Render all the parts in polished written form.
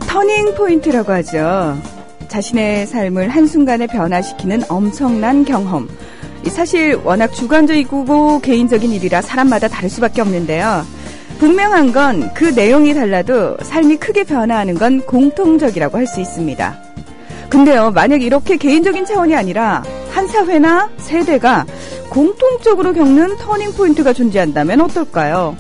터닝 포인트라고 하죠. 자신의 삶을 한순간에 변화시키는 엄청난 경험. 사실 워낙 주관적이고 개인적인 일이라 사람마다 다를 수밖에 없는데요. 분명한 건 그 내용이 달라도 삶이 크게 변화하는 건 공통적이라고 할 수 있습니다. 근데요, 만약 이렇게 개인적인 차원이 아니라 한 사회나 세대가 공통적으로 겪는 터닝 포인트가 존재한다면 어떨까요?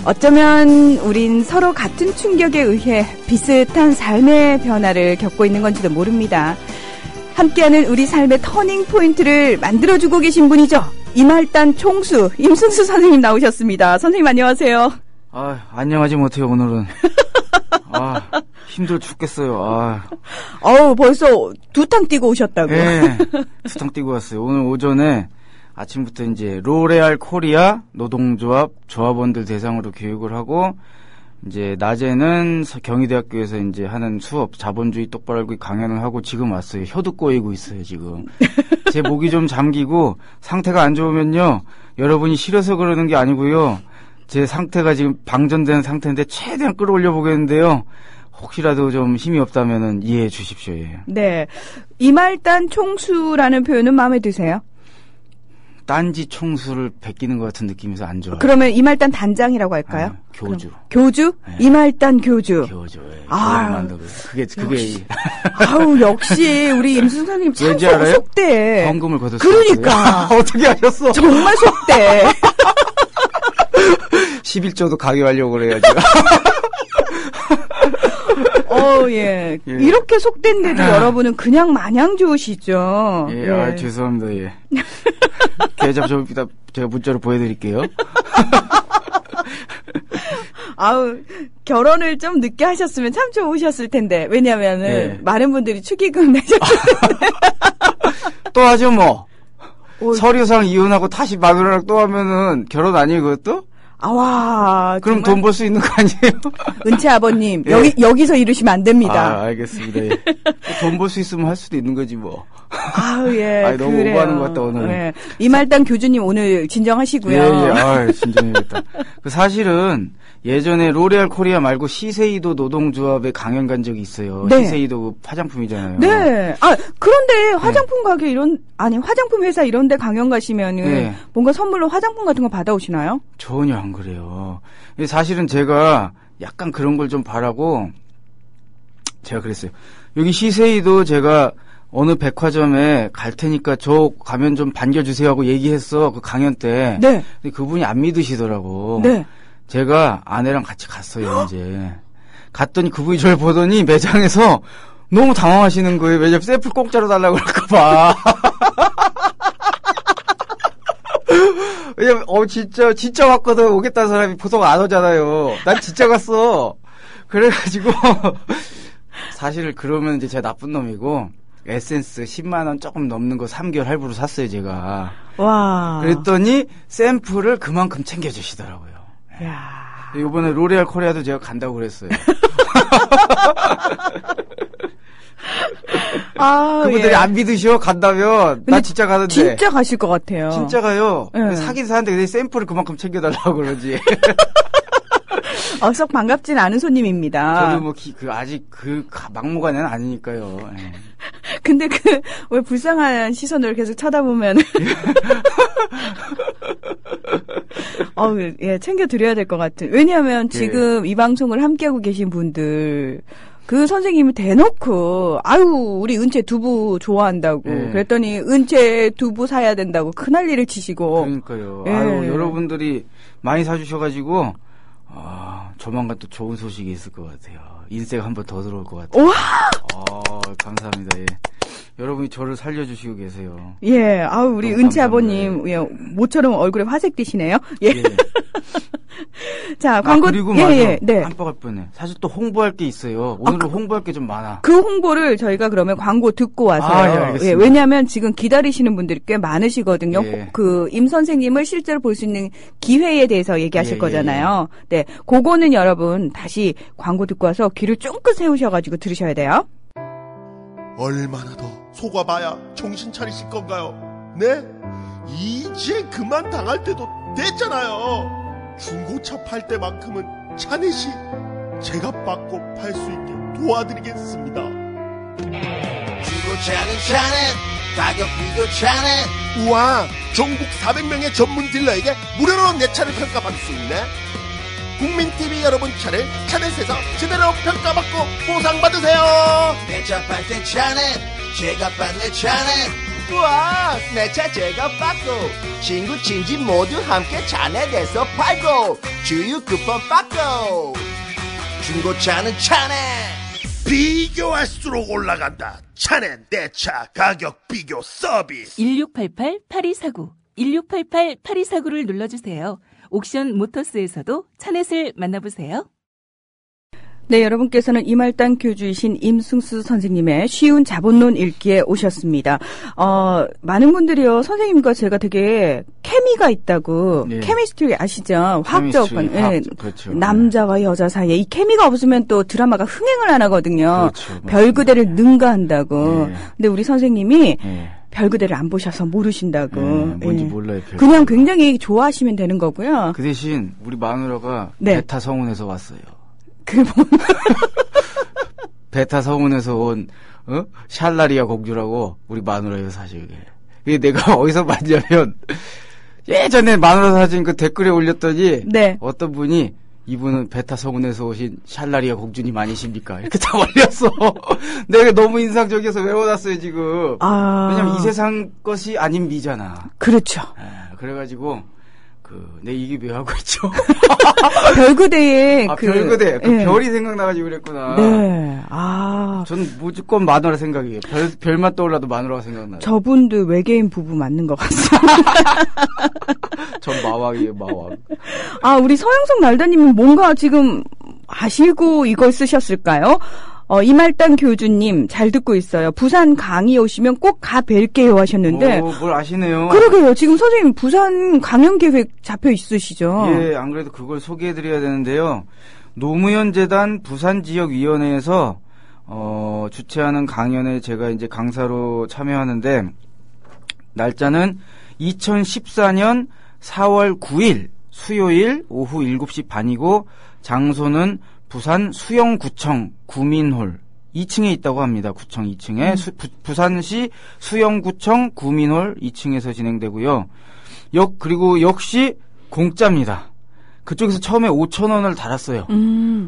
어쩌면 우린 서로 같은 충격에 의해 비슷한 삶의 변화를 겪고 있는 건지도 모릅니다. 함께하는 우리 삶의 터닝 포인트를 만들어주고 계신 분이죠. 이말단 총수 임승수 선생님 나오셨습니다. 선생님 안녕하세요. 안녕하지 못해요 오늘은. 힘들어 죽겠어요. 벌써 두탕 뛰고 오셨다고. 네, 두탕 뛰고 왔어요. 오늘 오전에 아침부터 이제 로레알 코리아 노동조합 조합원들 대상으로 교육을 하고, 이제 낮에는 경희대학교에서 이제 하는 수업 자본주의 똑바로 알고 강연을 하고 지금 왔어요. 혀도 꼬이고 있어요 지금. 제 목이 좀 잠기고 상태가 안 좋으면요, 여러분이 싫어서 그러는 게 아니고요, 제 상태가 지금 방전된 상태인데 최대한 끌어올려 보겠는데요. 혹시라도 좀 힘이 없다면은 이해해 주십시오. 예. 네, 이말단 총수라는 표현은 마음에 드세요? 딴지 총수를 베끼는 것 같은 느낌에서 안 좋아요. 그러면 이말단 단장이라고 할까요? 교주. 교주? 네. 이말단 교주. 교주. 예. 그게. 역시 우리 임승수 선생님 참 속대. 헌금을 걷었어요. 그러니까. 어떻게 하셨어? 정말 속대. 11조도 가교하려고 그래야지. 예. 이렇게 속된데도 여러분은 그냥 마냥 좋으시죠. 예. 죄송합니다. 예. 계좌 좀 이따 제가 문자로 보여드릴게요. 결혼을 좀 늦게 하셨으면 참 좋으셨을 텐데. 왜냐면은 많은 분들이 축의금 내셨을 텐데. 또 하죠 뭐. 서류상 이혼하고 다시 마누라랑 또 하면은 결혼 아니에요 그것도? 그럼 돈 벌 수 있는 거 아니에요? 은채 아버님, 여기서 이러시면 안 됩니다. 알겠습니다. 예. 돈 벌 수 있으면 할 수도 있는 거지 뭐. 너무 그래요. 오버하는 것 같다 오늘. 네. 이말단 교주님 오늘 진정하시고요. 진정해야겠다. 사실은 예전에 로레알 코리아 말고 시세이도 노동조합에 강연 간 적이 있어요. 네. 시세이도 화장품이잖아요. 네. 그런데 화장품 가게 화장품 회사 이런 데 강연 가시면은 뭔가 선물로 화장품 같은 거 받아오시나요? 전혀 안 그래요. 사실은 제가 약간 그런 걸 좀 바라고 제가 그랬어요. 여기 시세이도 제가 어느 백화점에 갈 테니까 저 가면 좀 반겨주세요 하고 얘기했어. 그 강연 때. 네. 근데 그분이 안 믿으시더라고. 네. 제가 아내랑 같이 갔어요, 이제. 갔더니 그분이 저를 보더니 매장에서 너무 당황하시는 거예요. 왜냐면 샘플 공짜로 달라고 그럴까봐. 왜냐면, 진짜 왔거든. 오겠다는 사람이 보통 안 오잖아요. 난 진짜 갔어. 그래가지고, 사실 그러면 이제 제가 나쁜 놈이고, 에센스 10만원 조금 넘는 거 3개월 할부로 샀어요, 제가. 와. 그랬더니 샘플을 그만큼 챙겨주시더라고요. 야. 이번에 로레알 코리아도 제가 간다고 그랬어요. 그분들이 안 믿으셔 간다면 나 진짜 가는데. 진짜 가실 것 같아요. 진짜 가요. 사긴 사는데 근데 샘플을 그만큼 챙겨달라고 그러지. 썩 반갑진 않은 손님입니다. 저도 아직 막무가내는 아니니까요. 근데 왜 불쌍한 시선으로 계속 쳐다보면. 챙겨드려야 될 것 같은. 왜냐하면 지금 이 방송을 함께하고 계신 분들, 그 선생님이 대놓고, 우리 은채 두부 좋아한다고. 그랬더니 은채 두부 사야 된다고 큰 난리를 치시고. 그러니까요. 여러분들이 많이 사주셔가지고, 조만간 또 좋은 소식이 있을 것 같아요. 인생 한 번 더 들어올 것 같아요. 와! 감사합니다. 여러분이 저를 살려주시고 계세요. 우리 은채 아버님, 모처럼 얼굴에 화색 띠시네요. 자, 광고. 그리고 깜빡할 뻔해. 사실 또 홍보할 게 있어요. 오늘은 홍보할 게 좀 많아. 그 홍보를 저희가 그러면 광고 듣고 와서요. 알겠습니다. 왜냐하면 지금 기다리시는 분들이 꽤 많으시거든요. 임 선생님을 실제로 볼 수 있는 기회에 대해서 얘기하실 거잖아요. 네, 그거는 여러분 다시 광고 듣고 와서 귀를 쫑긋 세우셔가지고 들으셔야 돼요. 얼마나 더 속아봐야 정신 차리실 건가요? 네? 이제 그만 당할 때도 됐잖아요. 중고차 팔 때만큼은 차넷이 제가 받고 팔 수 있게 도와드리겠습니다. 중고차는 차넷, 가격 비교 차넷. 우와, 전국 400명의 전문 딜러에게 무료로 내 차를 평가받을 수 있네. 국민TV 여러분 차를 차넷에서 제대로 평가받고 보상받으세요. 내 차 팔 때 차넷, 제가 받네 차넷. 우와, 내 차 제가 받고 친구 친지 모두 함께 차넷에서 팔고 주유 쿠폰 받고. 중고차는 차넷. 비교할수록 올라간다. 차넷 내 차 가격 비교 서비스. 1688-8249 1688-8249를 눌러주세요. 옥션 모터스에서도 차넷을 만나보세요. 네, 여러분께서는 이말단 교주이신 임승수 선생님의 쉬운 자본론 읽기에 오셨습니다. 많은 분들이요, 선생님과 제가 되게 케미가 있다고, 네. 케미스트리 아시죠? 화학적, 예, 그렇죠. 남자와 여자 사이에 이 케미가 없으면 또 드라마가 흥행을 안 하거든요. 그렇죠. 별그대를 능가한다고. 네. 근데 우리 선생님이 네. 별그대를 안 보셔서 모르신다고. 뭔지 예. 몰라요. 그냥 굉장히 좋아하시면 되는 거고요. 그 대신 우리 마누라가 네. 베타 성운에서 왔어요. 그게 뭐, 베타 성운에서 온 샬라리아 공주라고 우리 마누라예요, 사실. 이게 내가 어디서 봤냐면 예전에 마누라 사진 그 댓글에 올렸더니 네. 어떤 분이 이분은 베타 성운에서 오신 샬라리아 공주님 아니십니까? 이렇게 다 올렸어. 내가 너무 인상적이어서 외워놨어요, 지금. 왜냐면 이 세상 것이 아닌 미잖아. 그렇죠. 그래가지고 내 이게 왜 하고 있죠? 별그대에 별그대. 예. 별이 생각나가지고 그랬구나. 네. 전 무조건 마누라 생각이에요. 별만 떠올라도 마누라가 생각나요. 저분도 외계인 부부 맞는 것 같아요. 전 마왕이에요, 마왕. 우리 서영석 날다님은 뭔가 지금 아시고 이걸 쓰셨을까요? 이말단 교주님 잘 듣고 있어요. 부산 강의 오시면 꼭 가 뵐게요 하셨는데. 뭘 아시네요. 그러게요. 지금 선생님 부산 강연 계획 잡혀 있으시죠? 예, 안 그래도 그걸 소개해드려야 되는데요. 노무현재단 부산지역위원회에서 주최하는 강연에 제가 이제 강사로 참여하는데 날짜는 2014년 4월 9일 수요일 오후 7시 반이고 장소는 부산 수영구청 구민홀 2층에 있다고 합니다. 구청 2층에 부산시 수영구청 구민홀 2층에서 진행되고요. 그리고 역시 공짜입니다. 그쪽에서 처음에 5,000원을 달았어요.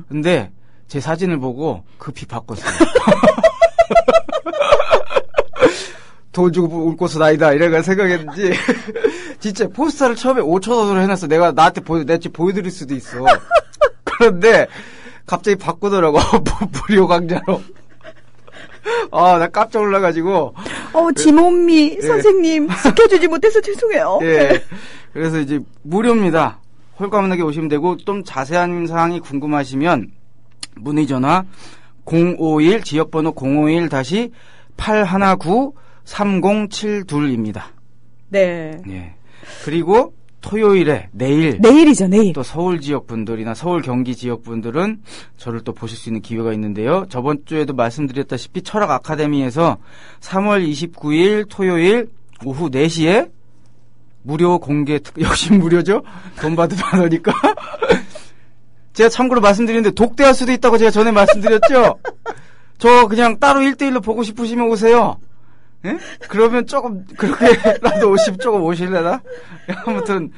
근데 제 사진을 보고 급히 바꿨어요. 돈 주고 올 곳은 아니다 이래가 생각했는지 진짜 포스터를 처음에 5,000원으로 해놨어. 내가 나한테 내가 보여드릴 수도 있어. 그런데 갑자기 바꾸더라고. 무료 강좌로. 나 깜짝 놀라가지고. 지몬미 선생님 지켜주지 못해서 죄송해요. 예. 그래서 이제 무료입니다. 홀가분하게 오시면 되고 좀 자세한 사항이 궁금하시면 문의 전화 051 지역번호 051-819-3072입니다. 네. 예. 그리고 토요일에 내일이죠, 내일. 또 서울 지역 분들이나 서울 경기 지역 분들은 저를 또 보실 수 있는 기회가 있는데요. 저번 주에도 말씀드렸다시피 철학 아카데미에서 3월 29일 토요일 오후 4시에 무료 공개 역시 무료죠? 돈 받으면 안 하니까. 제가 참고로 말씀드리는데 독대할 수도 있다고 제가 전에 말씀드렸죠? 저 그냥 따로 1대1로 보고 싶으시면 오세요. 예? 그러면 조금 그렇게라도 조금 오실래나? 아무튼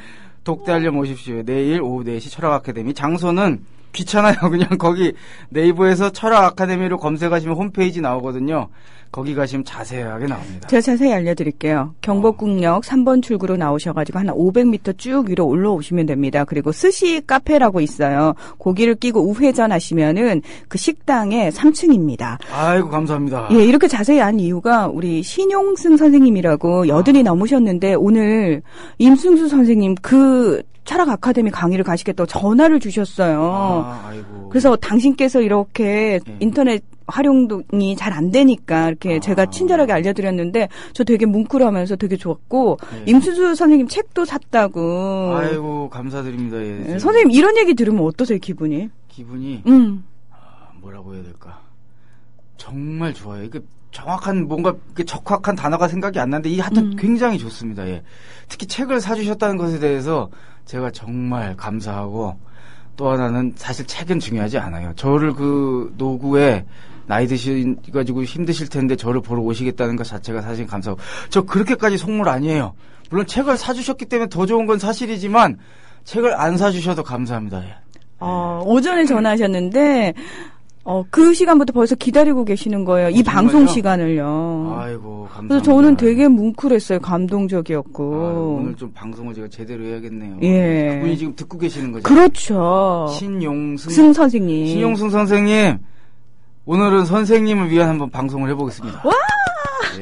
독대하려면 오십시오. 내일 오후 4시 철학 아카데미. 장소는 귀찮아요. 그냥 거기 네이버에서 철학 아카데미로 검색하시면 홈페이지 나오거든요. 거기 가시면 자세하게 나옵니다. 제가 자세히 알려드릴게요. 경복궁역 3번 출구로 나오셔가지고 한 500m 쭉 위로 올라오시면 됩니다. 그리고 스시 카페라고 있어요. 고기를 끼고 우회전 하시면은 그 식당의 3층입니다. 아이고 감사합니다. 예, 이렇게 자세히 안 이유가 우리 신용승 선생님이라고 여든이 넘으셨는데 오늘 임승수 선생님 그 철학 아카데미 강의를 가시겠다고 전화를 주셨어요. 아이고. 그래서 당신께서 이렇게 인터넷 활용이 잘 안 되니까 이렇게 제가 친절하게 알려드렸는데 저 되게 뭉클하면서 되게 좋았고 임수수 선생님 책도 샀다고. 아이고 감사드립니다. 예, 선생님 이런 얘기 들으면 어떠세요 기분이? 기분이 뭐라고 해야 될까? 정말 좋아요. 정확한 뭔가 적확한 단어가 생각이 안 나는데 하여튼 굉장히 좋습니다. 예. 특히 책을 사주셨다는 것에 대해서 제가 정말 감사하고 또 하나는 사실 책은 중요하지 않아요. 저를 그 노구에 나이 드셔가지고 힘드실 텐데 저를 보러 오시겠다는 것 자체가 사실 감사하고 저 그렇게까지 속물 아니에요. 물론 책을 사주셨기 때문에 더 좋은 건 사실이지만 책을 안 사주셔도 감사합니다. 예. 오전에 전화하셨는데 그 시간부터 벌써 기다리고 계시는 거예요. 이 정말요? 방송 시간을요. 아이고 감사합니다. 그래서 저는 되게 뭉클했어요. 감동적이었고. 오늘 좀 방송을 제가 제대로 해야겠네요. 예. 그분이 지금 듣고 계시는 거죠? 그렇죠. 신용승 선생님. 신용승 선생님, 오늘은 선생님을 위한 한번 방송을 해보겠습니다. 와!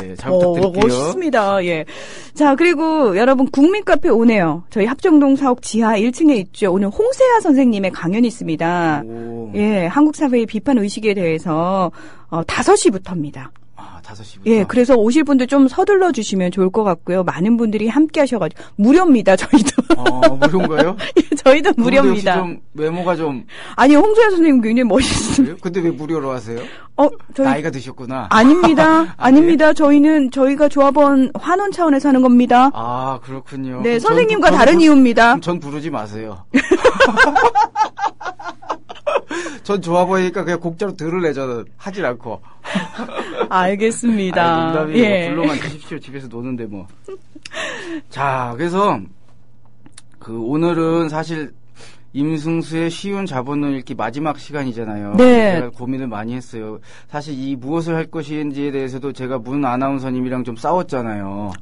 예, 잘 부탁드릴게요. 멋있습니다. 예. 자, 그리고 여러분 국민카페 오네요. 저희 합정동 사옥 지하 1층에 있죠. 오늘 홍세아 선생님의 강연이 있습니다. 오. 예, 한국 사회의 비판 의식에 대해서 5시부터입니다. 5시부터. 예, 그래서 오실 분들 좀 서둘러 주시면 좋을 것 같고요. 많은 분들이 함께 하셔가지고 무료입니다. 저희도. 무료인가요? 예, 저희도 무료입니다. 혹시 좀 외모가 좀 아니, 홍소야 선생님 굉장히 멋있습니다. 그래요? 근데 왜 무료로 하세요? 저희 나이가 드셨구나. 아닙니다. 아닙니다. 저희가 조합원 환원 차원에서 하는 겁니다. 아, 그렇군요. 네, 선생님과 다른 이유입니다. 전 부르지 마세요. 전 좋아 보이니까 그냥 곡자로 들을래, 저는. 하질 않고. 알겠습니다. 농담이에요. 예. 불러만 주십시오. 집에서 노는데 뭐. 자, 그래서 오늘은 사실 임승수의 쉬운 자본론 읽기 마지막 시간이잖아요. 네. 제가 고민을 많이 했어요. 사실 이 무엇을 할 것인지에 대해서도 제가 문 아나운서님이랑 좀 싸웠잖아요.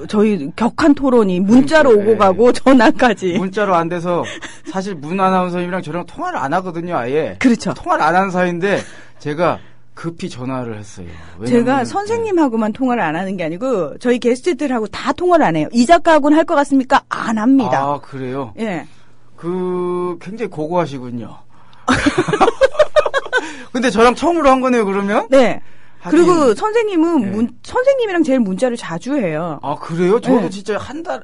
저희 격한 토론이 문자로 그러니까, 오고 가고 전화까지. 문자로 안 돼서 사실 문 아나운서님이랑 저랑 통화를 안 하거든요, 아예. 그렇죠. 통화를 안 하는 사이인데 제가 급히 전화를 했어요. 제가 선생님하고만 통화를 안 하는 게 아니고 저희 게스트들하고 다 통화를 안 해요. 이 작가하고는 할 것 같습니까? 안 합니다. 아, 그래요? 예. 굉장히 고고하시군요. 근데 저랑 처음으로 한 거네요, 그러면? 네. 하긴, 그리고 선생님은 네. 선생님이랑 제일 문자를 자주 해요. 아, 그래요? 저도 네. 진짜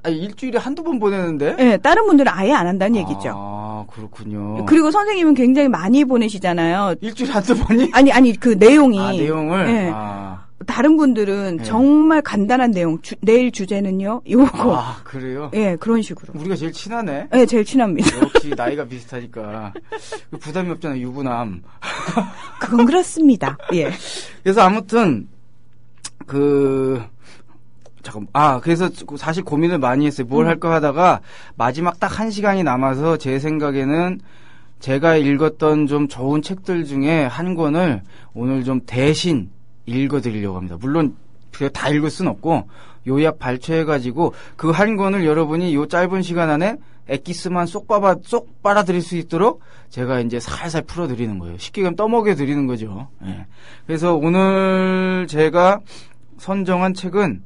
일주일에 한두 번 보내는데? 네, 다른 분들은 아예 안 한다는 얘기죠. 아, 그렇군요. 그리고 선생님은 굉장히 많이 보내시잖아요. 일주일에 한두 번이? 아니, 그 내용이. 내용을? 네. 아. 다른 분들은 네. 정말 간단한 내용, 내일 주제는요, 요거. 아, 그래요? 예, 그런 식으로. 우리가 제일 친하네? 예, 제일 친합니다. 역시 나이가 비슷하니까. 부담이 없잖아, 유부남. 그건 그렇습니다. 예. 그래서 아무튼, 그래서 사실 고민을 많이 했어요. 뭘 할까 하다가 마지막 딱 1시간이 남아서 제 생각에는 제가 읽었던 좀 좋은 책들 중에 한 권을 오늘 좀 대신 읽어드리려고 합니다. 물론 다 읽을 순 없고 요약 발췌해가지고 그 한 권을 여러분이 요 짧은 시간 안에 엑기스만 쏙 빨아들일 수 있도록 제가 이제 살살 풀어드리는 거예요. 쉽게 그냥 떠먹여드리는 거죠. 예. 그래서 오늘 제가 선정한 책은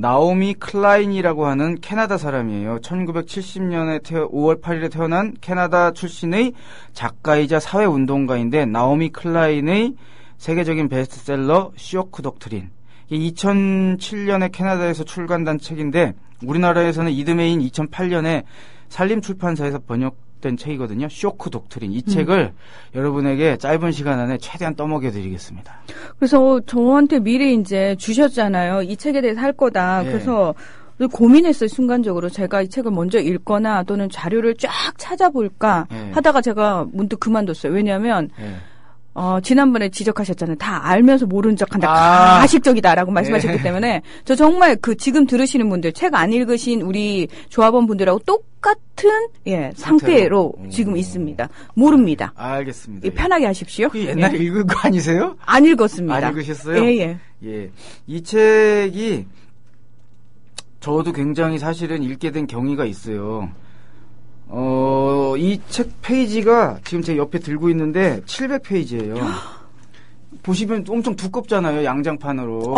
나오미 클라인이라고 하는 캐나다 사람이에요. 1970년에 5월 8일에 태어난 캐나다 출신의 작가이자 사회운동가인데 나오미 클라인의 세계적인 베스트셀러 쇼크 독트린. 2007년에 캐나다에서 출간된 책인데 우리나라에서는 이듬해인 2008년에 산림출판사에서 번역된 책이거든요. 쇼크 독트린. 이 책을 여러분에게 짧은 시간 안에 최대한 떠먹여드리겠습니다. 그래서 저한테 미리 이제 주셨잖아요. 이 책에 대해서 할 거다. 예. 그래서 고민했어요. 순간적으로 제가 이 책을 먼저 읽거나 또는 자료를 쫙 찾아볼까 예. 하다가 제가 문득 그만뒀어요. 왜냐하면 예. 지난번에 지적하셨잖아요. 다 알면서 모른 척한다. 아. 가식적이다라고 말씀하셨기 네. 때문에 저 정말 지금 들으시는 분들 책 안 읽으신 우리 조합원 분들하고 똑같은 상태로 지금 있습니다. 모릅니다. 알겠습니다. 편하게 하십시오. 그 옛날에 읽은 거 아니세요? 안 읽었습니다. 안 읽으셨어요? 예. 예. 이 책이 저도 굉장히 사실은 읽게 된 경위가 있어요. 이 책 페이지가 지금 제 옆에 들고 있는데 700페이지예요. 보시면 엄청 두껍잖아요, 양장판으로.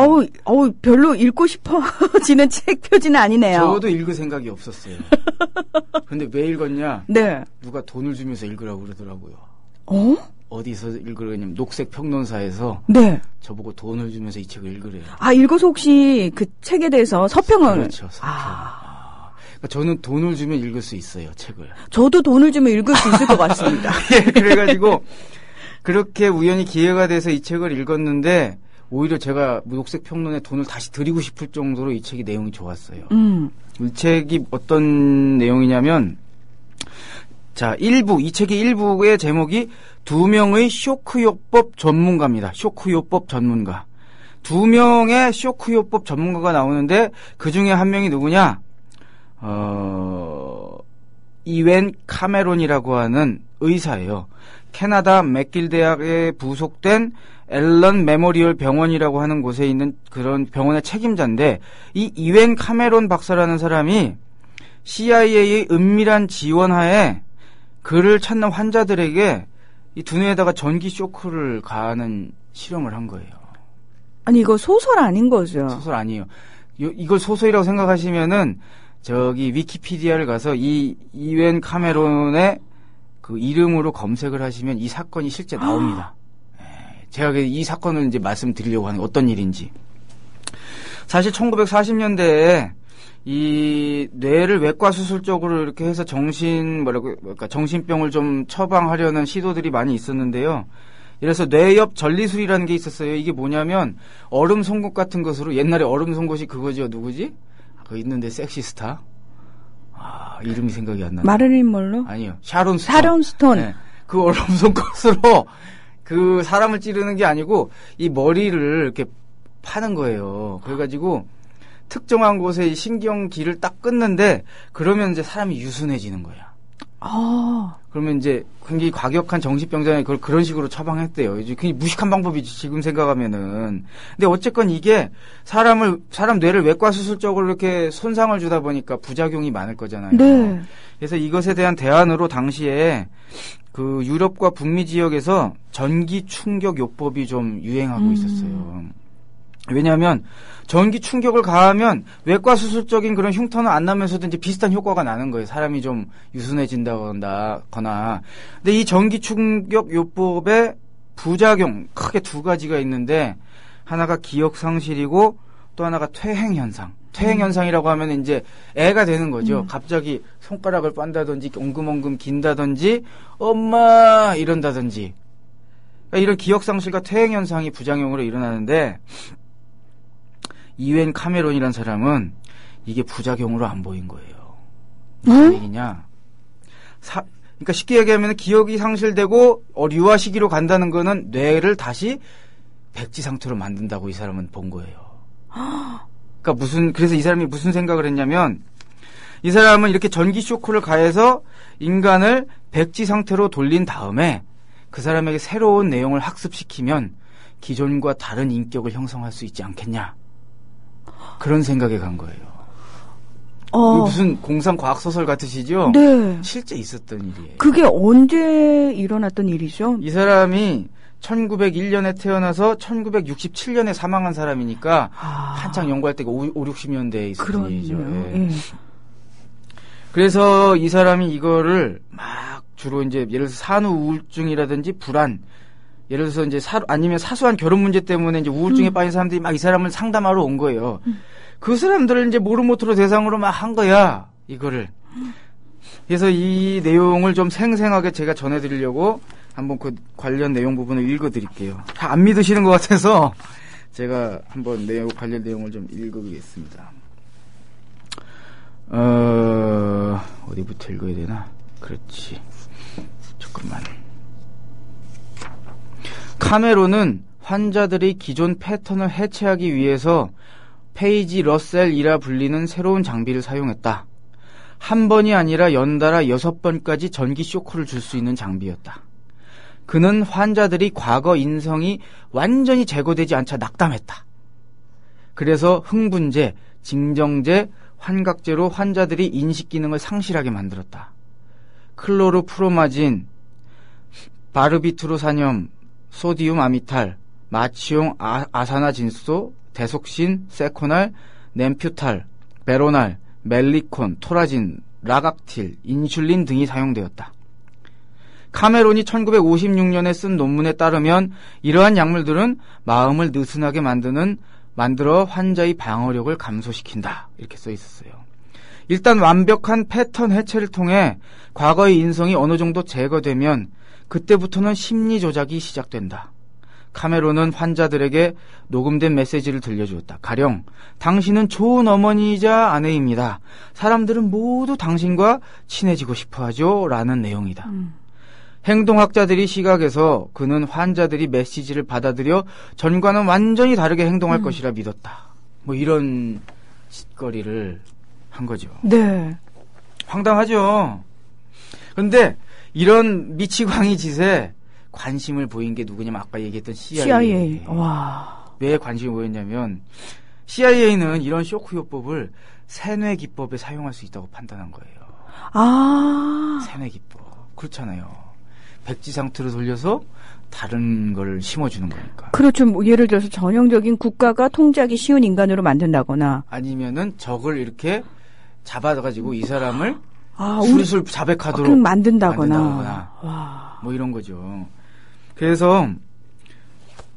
별로 읽고 싶어지는 책 표지는 아니네요. 저도 읽을 생각이 없었어요. 근데 왜 읽었냐? 네. 누가 돈을 주면서 읽으라고 그러더라고요. 어디서 읽으라냐면 녹색 평론사에서 네. 저보고 돈을 주면서 이 책을 읽으래요. 읽어서 혹시 그 책에 대해서 서평을. 그렇죠, 서평. 그러니까 저는 돈을 주면 읽을 수 있어요, 책을. 저도 돈을 주면 읽을 수 있을 것 같습니다. 예, 그래가지고 그렇게 우연히 기회가 돼서 이 책을 읽었는데 오히려 제가 녹색 평론에 돈을 다시 드리고 싶을 정도로 이 책이 내용이 좋았어요. 이 책이 어떤 내용이냐면, 자, 이 책의 일부의 제목이 2명의 쇼크요법 전문가입니다. 쇼크요법 전문가. 2명의 쇼크요법 전문가가 나오는데, 그 중에 한 명이 누구냐? 이웬 카메론이라고 하는 의사예요. 캐나다 맥길 대학에 부속된 앨런 메모리얼 병원이라고 하는 곳에 있는 그런 병원의 책임자인데, 이 이웬 카메론 박사라는 사람이 CIA의 은밀한 지원하에 그를 찾는 환자들에게 이 두뇌에다가 전기 쇼크를 가하는 실험을 한 거예요. 아니, 이거 소설 아닌 거죠? 소설 아니에요. 이걸 소설이라고 생각하시면은 저기 위키피디아를 가서 이 이웬 카메론의 그 이름으로 검색을 하시면 이 사건이 실제 나옵니다. 제가 이 사건을 이제 말씀드리려고 하는 어떤 일인지. 사실 1940년대에 이 뇌를 외과 수술적으로 이렇게 해서 정신병을 좀 처방하려는 시도들이 많이 있었는데요. 이래서 뇌엽 전리술이라는 게 있었어요. 이게 뭐냐면 얼음 송곳 같은 것으로, 옛날에 얼음 송곳이 그거죠. 누구지? 그거 있는데 섹시스타. 이름이 생각이 안 나네. 마릴린 먼로? 아니요. 샤론 스톤. 네. 그 얼음 송곳으로 그 사람을 찌르는 게 아니고 이 머리를 이렇게 파는 거예요. 그래가지고 특정한 곳에 이 신경기를 딱 끊는데, 그러면 이제 사람이 유순해지는 거야. 그러면 이제 굉장히 과격한 정신병자에 그걸 그런 식으로 처방했대요. 이제 굉장히 무식한 방법이지, 지금 생각하면은. 근데 어쨌건 이게 사람 뇌를 외과 수술적으로 이렇게 손상을 주다 보니까 부작용이 많을 거잖아요. 네. 그래서 이것에 대한 대안으로 당시에 그 유럽과 북미 지역에서 전기 충격 요법이 좀 유행하고 있었어요. 왜냐하면 전기 충격을 가하면 외과 수술적인 그런 흉터는 안 나면서도 이제 비슷한 효과가 나는 거예요. 사람이 좀 유순해진다거나. 근데 이 전기 충격 요법의 부작용 크게 두 가지가 있는데, 하나가 기억 상실이고 또 하나가 퇴행 현상. 퇴행 현상이라고 하면 이제 애가 되는 거죠. 갑자기 손가락을 빤다든지 엉금엉금 긴다든지 엄마 이런다든지. 그러니까 이런 기억 상실과 퇴행 현상이 부작용으로 일어나는데, 이웬 카메론이란 사람은 이게 부작용으로 안 보인 거예요. 무슨 얘기냐? 그러니까 쉽게 얘기하면 기억이 상실되고 유아 시기로 간다는 거는 뇌를 다시 백지 상태로 만든다고 이 사람은 본 거예요. 그러니까 그래서 이 사람이 무슨 생각을 했냐면, 이 사람은 이렇게 전기 쇼크를 가해서 인간을 백지 상태로 돌린 다음에 그 사람에게 새로운 내용을 학습시키면 기존과 다른 인격을 형성할 수 있지 않겠냐. 그런 생각에 간 거예요. 무슨 공상 과학 소설 같으시죠? 네. 실제 있었던 일이에요. 그게 언제 일어났던 일이죠? 이 사람이 1901년에 태어나서 1967년에 사망한 사람이니까 한창 연구할 때가 60년대에 있었던 일이죠. 예. 그래서 이 사람이 이거를 막 주로 이제 예를 들어서 산후 우울증이라든지 불안, 예를 들어서 이제 아니면 사소한 결혼 문제 때문에 이제 우울증에 빠진 사람들이 막 이 사람을 상담하러 온 거예요. 그 사람들을 이제 모르모토로 대상으로 막 한 거야, 이거를. 그래서 이 내용을 좀 생생하게 제가 전해드리려고 한번 그 관련 내용 부분을 읽어드릴게요. 다 안 믿으시는 것 같아서 제가 한번 관련 내용을 좀 읽어보겠습니다. 어디부터 읽어야 되나? 그렇지. 잠깐만. 카메론은 환자들의 기존 패턴을 해체하기 위해서 페이지 러셀이라 불리는 새로운 장비를 사용했다. 한 번이 아니라 연달아 6번까지 전기 쇼크를 줄 수 있는 장비였다. 그는 환자들이 과거 인성이 완전히 제거되지 않자 낙담했다. 그래서 흥분제, 징정제, 환각제로 환자들이 인식 기능을 상실하게 만들었다. 클로르프로마진, 바르비투로산염, 소디움 아미탈, 마취용 아사나진소, 데속신, 세코날, nem퓨탈, 베로날, 멜리콘, 토라진, 라각틸, 인슐린 등이 사용되었다. 카메론이 1956년에 쓴 논문에 따르면 이러한 약물들은 마음을 느슨하게 만들어 환자의 방어력을 감소시킨다. 이렇게 써 있었어요. 일단 완벽한 패턴 해체를 통해 과거의 인성이 어느 정도 제거되면 그때부터는 심리 조작이 시작된다. 카메론은 환자들에게 녹음된 메시지를 들려주었다. 가령 당신은 좋은 어머니이자 아내입니다. 사람들은 모두 당신과 친해지고 싶어하죠. 라는 내용이다. 행동학자들이 시각에서 그는 환자들이 메시지를 받아들여 전과는 완전히 다르게 행동할 것이라 믿었다. 뭐 이런 짓거리를 한 거죠. 네. 황당하죠. 그런데 이런 미치광이 짓에 관심을 보인 게 누구냐면 아까 얘기했던 CIA. 와. 왜 관심이 보였냐면 CIA는 이런 쇼크요법을 세뇌 기법에 사용할 수 있다고 판단한 거예요. 세뇌 기법. 그렇잖아요. 백지 상태로 돌려서 다른 걸 심어주는 거니까. 그렇죠. 뭐 예를 들어서 전형적인 국가가 통제하기 쉬운 인간으로 만든다거나 아니면은 적을 이렇게 잡아가지고 이 사람을 술술 자백하도록 만든다거나. 와. 뭐 이런 거죠. 그래서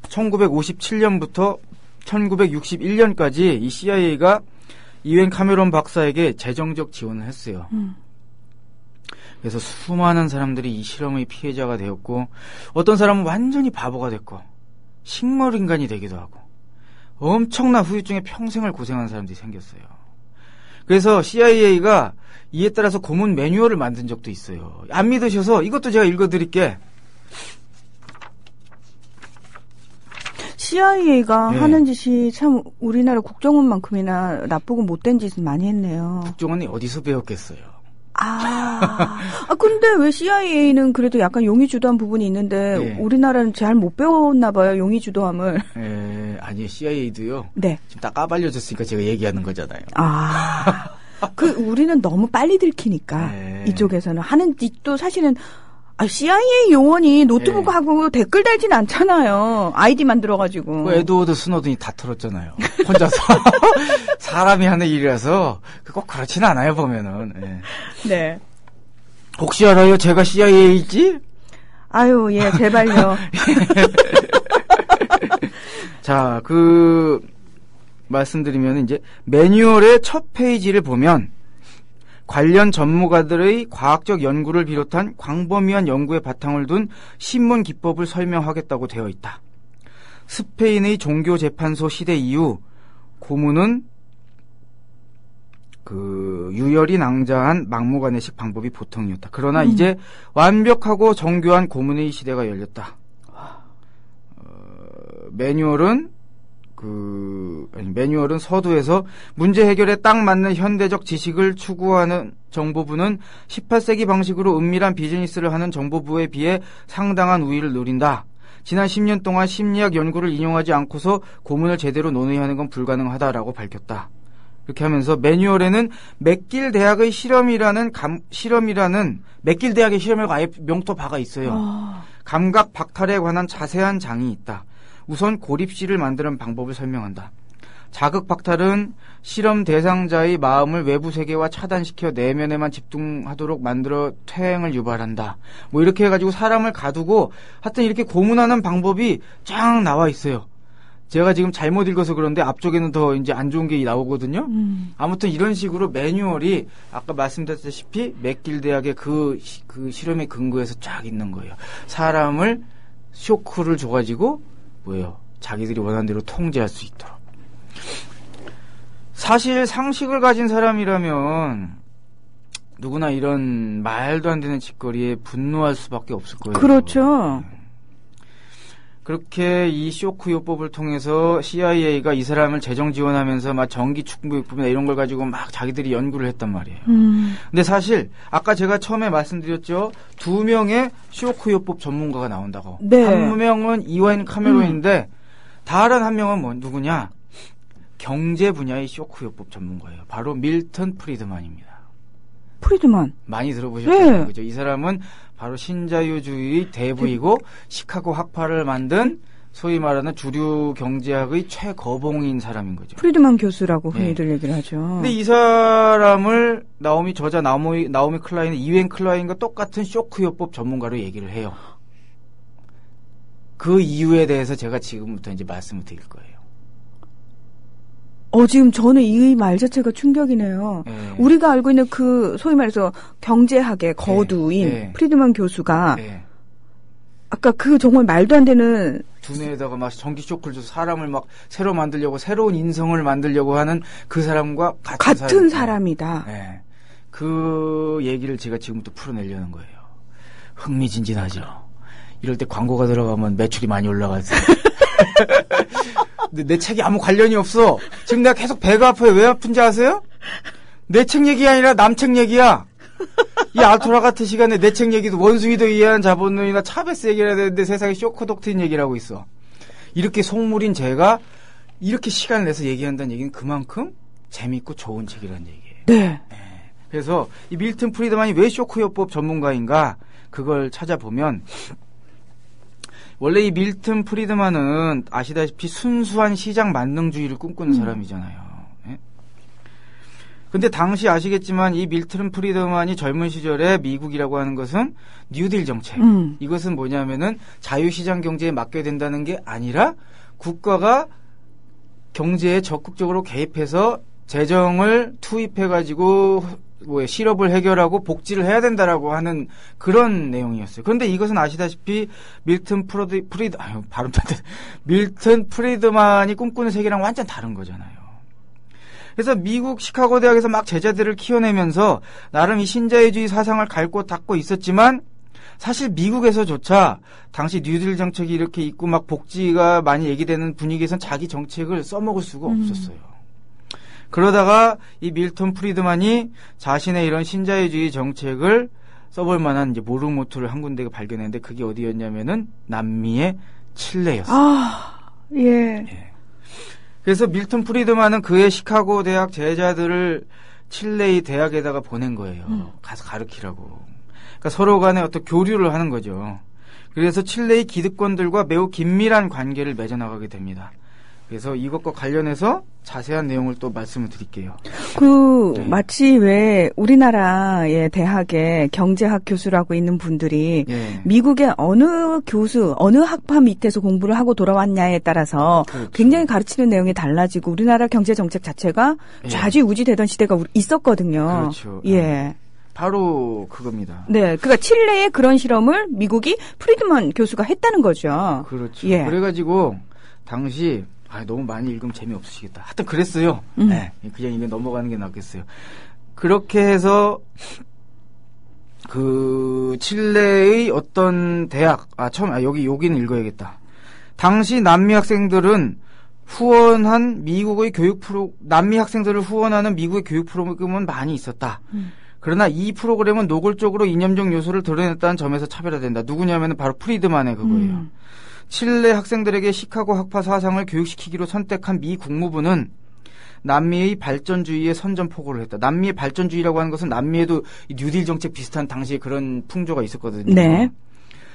1957년부터 1961년까지 이 CIA가 이웬 카메론 박사에게 재정적 지원을 했어요. 그래서 수많은 사람들이 이 실험의 피해자가 되었고 어떤 사람은 완전히 바보가 됐고 식물인간이 되기도 하고 엄청난 후유증에 평생을 고생한 사람들이 생겼어요. 그래서 CIA가 이에 따라서 고문 매뉴얼을 만든 적도 있어요. 안 믿으셔서 이것도 제가 읽어드릴게. CIA가 하는 짓이 참 우리나라 국정원만큼이나 나쁘고 못된 짓을 많이 했네요. 국정원이 어디서 배웠겠어요? 근데 왜 CIA는 그래도 약간 용의주도한 부분이 있는데 우리나라는 잘 못 배웠나 봐요, 용의주도함을. 아니 CIA도요. 네. 지금 다 까발려졌으니까 제가 얘기하는 거잖아요. 우리는 너무 빨리 들키니까 이쪽에서는 하는 짓도 사실은 CIA 요원이 노트북하고 댓글 달진 않잖아요. 아이디 만들어가지고. 그 에드워드 스노든이 다 털었잖아요. 혼자서. 사람이 하는 일이라서 꼭 그렇진 않아요, 보면은. 네. 혹시 알아요? 제가 CIA일지? 아유, 예, 제발요. 자, 말씀드리면 이제 매뉴얼의 첫 페이지를 보면 관련 전문가들의 과학적 연구를 비롯한 광범위한 연구에 바탕을 둔 신문 기법을 설명하겠다고 되어 있다. 스페인의 종교재판소 시대 이후 고문은 유혈이 낭자한 막무가내식 방법이 보통이었다. 그러나 이제 완벽하고 정교한 고문의 시대가 열렸다. 매뉴얼은 서두에서 문제 해결에 딱 맞는 현대적 지식을 추구하는 정보부는 18세기 방식으로 은밀한 비즈니스를 하는 정보부에 비해 상당한 우위를 누린다. 지난 10년 동안 심리학 연구를 인용하지 않고서 고문을 제대로 논의하는 건 불가능하다라고 밝혔다. 이렇게 하면서 매뉴얼에는 맥길 대학의 실험이라는 맥길 대학의 실험이라고 아예 명토 바가 있어요. 감각 박탈에 관한 자세한 장이 있다. 우선 고립시를 만드는 방법을 설명한다. 자극 박탈은 실험 대상자의 마음을 외부 세계와 차단시켜 내면에만 집중하도록 만들어 퇴행을 유발한다. 뭐 이렇게 해가지고 사람을 가두고 하여튼 이렇게 고문하는 방법이 쫙 나와 있어요. 제가 지금 잘못 읽어서 그런데 앞쪽에는 더 이제 안 좋은 게 나오거든요. 아무튼 이런 식으로 매뉴얼이 아까 말씀드렸다시피 맥길 대학의 그 실험의 근거에서 쫙 있는 거예요. 사람을 쇼크를 줘가지고 자기들이 원하는 대로 통제할 수 있도록. 사실 상식을 가진 사람이라면 누구나 이런 말도 안 되는 짓거리에 분노할 수밖에 없을 거예요. 그렇죠. 그렇게 이 쇼크요법을 통해서 CIA가 이 사람을 재정 지원하면서 막 전기 축구요법이나 이런 걸 가지고 막 자기들이 연구를 했단 말이에요. 근데 사실 아까 제가 처음에 말씀드렸죠. 2명의 쇼크요법 전문가가 나온다고. 네. 한 명은 이웬 카메론인데 다른 한 명은 누구냐? 경제 분야의 쇼크요법 전문가예요. 바로 밀턴 프리드만입니다. 프리드만. 많이 들어보셨죠? 네. 그죠? 이 사람은 바로 신자유주의 대부이고 시카고 학파를 만든 소위 말하는 주류 경제학의 최거봉인 사람인 거죠. 프리드만 교수라고 흔히들 얘기를 하죠. 근데 이 사람을 나오미 클라인은 이웬 클라인과 똑같은 쇼크요법 전문가로 얘기를 해요. 그 이유에 대해서 제가 지금부터 이제 말씀을 드릴 거예요. 지금 저는 이 말 자체가 충격이네요. 네. 우리가 알고 있는 소위 말해서 경제학의 거두인 프리드만 교수가 아까 그 정말 말도 안 되는 두뇌에다가 막 전기 쇼크를 줘서 사람을 막 새로 만들려고 새로운 인성을 만들려고 하는 그 사람과 같은 사람이다. 네. 그 얘기를 제가 지금부터 풀어내려는 거예요. 흥미진진하죠. 이럴 때 광고가 들어가면 매출이 많이 올라가지. 근데 내 책이 아무 관련이 없어. 지금 내가 계속 배가 아파요. 왜 아픈지 아세요? 내 책 얘기 아니라 남 책 얘기야. 이 알토라 같은 시간에 내 책 얘기도 원숭이도 이해하는 자본론이나 차베스 얘기를 해야 되는데 세상에 쇼크 독트린 얘기를 하고 있어. 이렇게 속물인 제가 이렇게 시간을 내서 얘기한다는 얘기는 그만큼 재밌고 좋은 책이라는 얘기예요. 네. 그래서 이 밀턴 프리드만이 왜 쇼크요법 전문가인가 그걸 찾아보면 원래 이 밀턴 프리드만은 아시다시피 순수한 시장 만능주의를 꿈꾸는 사람이잖아요. 예? 근데 당시 아시겠지만 이 밀턴 프리드만이 젊은 시절에 미국이라고 하는 것은 뉴딜 정책. 이것은 뭐냐면은 자유시장 경제에 맡겨야 된다는 게 아니라 국가가 경제에 적극적으로 개입해서 재정을 투입해가지고 실업을 해결하고 복지를 해야 된다라고 하는 그런 내용이었어요. 그런데 이것은 아시다시피 밀턴 프리드만이 꿈꾸는 세계랑 완전 다른 거잖아요. 그래서 미국 시카고 대학에서 막 제자들을 키워내면서 나름 이 신자유주의 사상을 갈고 닦고 있었지만 사실 미국에서조차 당시 뉴딜 정책이 이렇게 있고 막 복지가 많이 얘기되는 분위기에선 자기 정책을 써먹을 수가 없었어요. 그러다가 이 밀턴 프리드만이 자신의 이런 신자유주의 정책을 써볼 만한 이제 모르모토를 한 군데가 발견했는데 그게 어디였냐면은 남미의 칠레였어요. 예. 예. 그래서 밀턴 프리드만은 그의 시카고 대학 제자들을 칠레의 대학에다가 보낸 거예요. 가서 가르치라고. 그러니까 서로 간에 어떤 교류를 하는 거죠. 그래서 칠레의 기득권들과 매우 긴밀한 관계를 맺어나가게 됩니다. 그래서 이것과 관련해서 자세한 내용을 또 말씀을 드릴게요. 네. 마치 왜 우리나라의 대학에 경제학 교수라고 있는 분들이 미국의 어느 교수, 어느 학파 밑에서 공부를 하고 돌아왔냐에 따라서 그렇죠. 굉장히 가르치는 내용이 달라지고 우리나라 경제 정책 자체가 좌지우지 되던 시대가 있었거든요. 그렇죠. 예. 바로 그겁니다. 네, 그러니까 칠레의 그런 실험을 미국이 프리드만 교수가 했다는 거죠. 그렇죠. 예. 그래가지고 당시 너무 많이 읽으면 재미없으시겠다. 하여튼 그랬어요. 네, 그냥 이게 넘어가는 게 낫겠어요. 그렇게 해서 그 칠레의 어떤 대학 여기는 읽어야겠다. 당시 남미 학생들은 후원한 미국의 남미 학생들을 후원하는 미국의 교육 프로그램은 많이 있었다. 그러나 이 프로그램은 노골적으로 이념적 요소를 드러냈다는 점에서 차별화된다. 누구냐면 바로 프리드만의 그거예요. 칠레 학생들에게 시카고 학파 사상을 교육시키기로 선택한 미 국무부는 남미의 발전주의에 선전포고를 했다. 남미의 발전주의라고 하는 것은 남미에도 뉴딜 정책 비슷한 당시에 그런 풍조가 있었거든요. 네.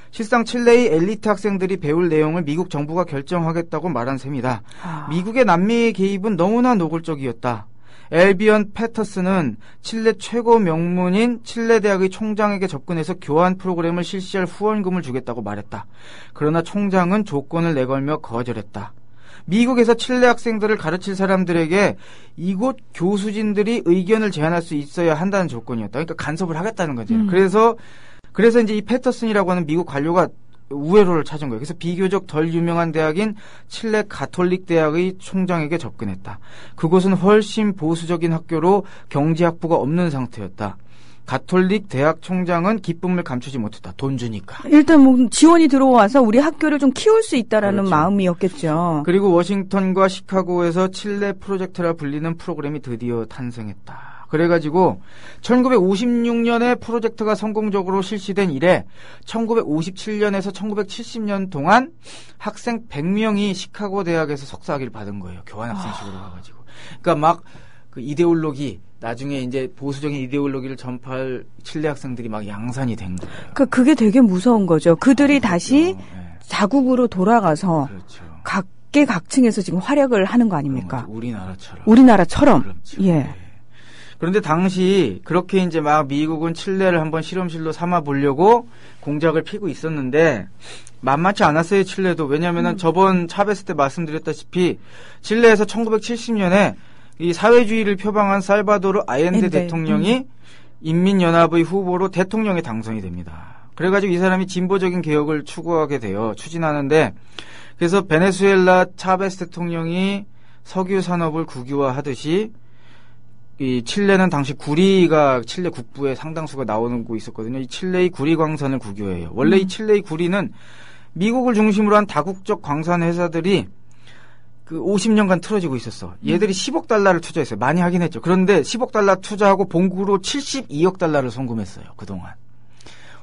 실상 칠레의 엘리트 학생들이 배울 내용을 미국 정부가 결정하겠다고 말한 셈이다. 미국의 남미 개입은 너무나 노골적이었다. 엘비언 패터슨은 칠레 최고 명문인 칠레 대학의 총장에게 접근해서 교환 프로그램을 실시할 후원금을 주겠다고 말했다. 그러나 총장은 조건을 내걸며 거절했다. 미국에서 칠레 학생들을 가르칠 사람들에게 이곳 교수진들이 의견을 제안할 수 있어야 한다는 조건이었다. 그러니까 간섭을 하겠다는 거죠. 그래서 이제 이 패터슨이라고 하는 미국 관료가 우회로를 찾은 거예요. 그래서 비교적 덜 유명한 대학인 칠레 가톨릭 대학의 총장에게 접근했다. 그곳은 훨씬 보수적인 학교로 경제학부가 없는 상태였다. 가톨릭 대학 총장은 기쁨을 감추지 못했다. 돈 주니까. 일단 뭐 지원이 들어와서 우리 학교를 좀 키울 수 있다라는 그렇죠. 마음이었겠죠. 그리고 워싱턴과 시카고에서 칠레 프로젝트라 불리는 프로그램이 드디어 탄생했다. 그래가지고 1956년에 프로젝트가 성공적으로 실시된 이래 1957년에서 1970년 동안 학생 100명이 시카고 대학에서 석사학위를 받은 거예요. 교환학생식으로 가가지고. 그러니까 막 그 이데올로기 나중에 이제 보수적인 이데올로기를 전파할 칠레 학생들이 막 양산이 된 거예요. 그러니까 그게 되게 무서운 거죠. 그들이 다시 자국으로 돌아가서 각계각층에서 지금 활약을 하는 거 아닙니까? 우리나라처럼. 그렇죠. 예. 그런데 당시 그렇게 이제 막 미국은 칠레를 한번 실험실로 삼아 보려고 공작을 피고 있었는데 만만치 않았어요, 칠레도. 왜냐면은 저번 차베스 때 말씀드렸다시피 칠레에서 1970년에 이 사회주의를 표방한 살바도르 아옌데 대통령이 인민연합의 후보로 대통령에 당선이 됩니다. 그래가지고 이 사람이 진보적인 개혁을 추구하게 돼요. 추진하는데 그래서 베네수엘라 차베스 대통령이 석유 산업을 국유화하듯이 이 칠레는 당시 구리가 칠레 국부에 상당수가 나오는 곳 있었거든요. 이 칠레의 구리 광산을 국유화해요. 원래 이 칠레의 구리는 미국을 중심으로 한 다국적 광산 회사들이 그 50년간 틀어지고 있었어. 얘들이 10억 달러를 투자했어요. 많이 하긴 했죠. 그런데 10억 달러 투자하고 봉구로 72억 달러를 송금했어요. 그동안.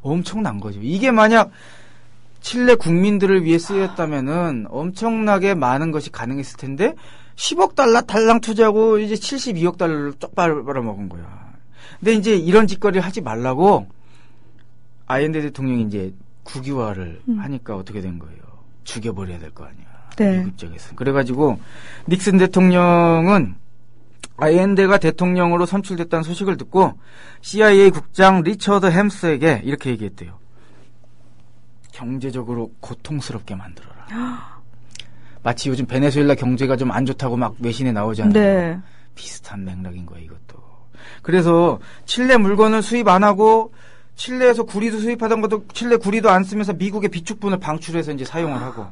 엄청난 거죠. 이게 만약 칠레 국민들을 위해 쓰였다면은 엄청나게 많은 것이 가능했을 텐데 10억 달러 달랑 투자하고 이제 72억 달러를 쪽 빨아먹은 거야. 근데 이제 이런 짓거리를 하지 말라고 아옌데 대통령이 이제 국유화를 하니까 어떻게 된 거예요? 죽여버려야 될 거 아니야. 네. 미국 입장에서. 그래가지고 닉슨 대통령은 아옌데가 대통령으로 선출됐다는 소식을 듣고 CIA 국장 리처드 햄스에게 이렇게 얘기했대요. 경제적으로 고통스럽게 만들어라. 마치 요즘 베네수엘라 경제가 좀 안 좋다고 막 외신에 나오잖아요. 네. 비슷한 맥락인 거야 이것도. 그래서 칠레 물건을 수입 안 하고 칠레에서 구리도 수입하던 것도 칠레 구리도 안 쓰면서 미국의 비축분을 방출해서 이제 사용을 하고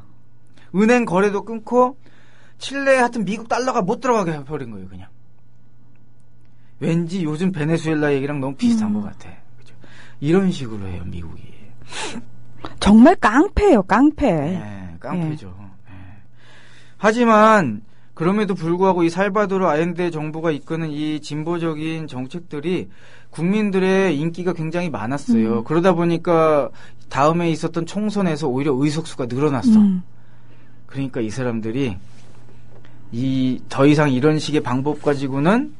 은행 거래도 끊고 칠레에 하여튼 미국 달러가 못 들어가게 해버린 거예요 그냥. 왠지 요즘 베네수엘라 얘기랑 너무 비슷한 것 같아. 그죠? 이런 식으로 해요 미국이. 정말 깡패예요, 깡패. 네, 깡패죠. 네. 하지만 그럼에도 불구하고 이 살바도르 아옌데 정부가 이끄는 이 진보적인 정책들이 국민들의 인기가 굉장히 많았어요. 그러다 보니까 다음에 있었던 총선에서 오히려 의석수가 늘어났어. 그러니까 이 사람들이 더 이상 이런 식의 방법 가지고는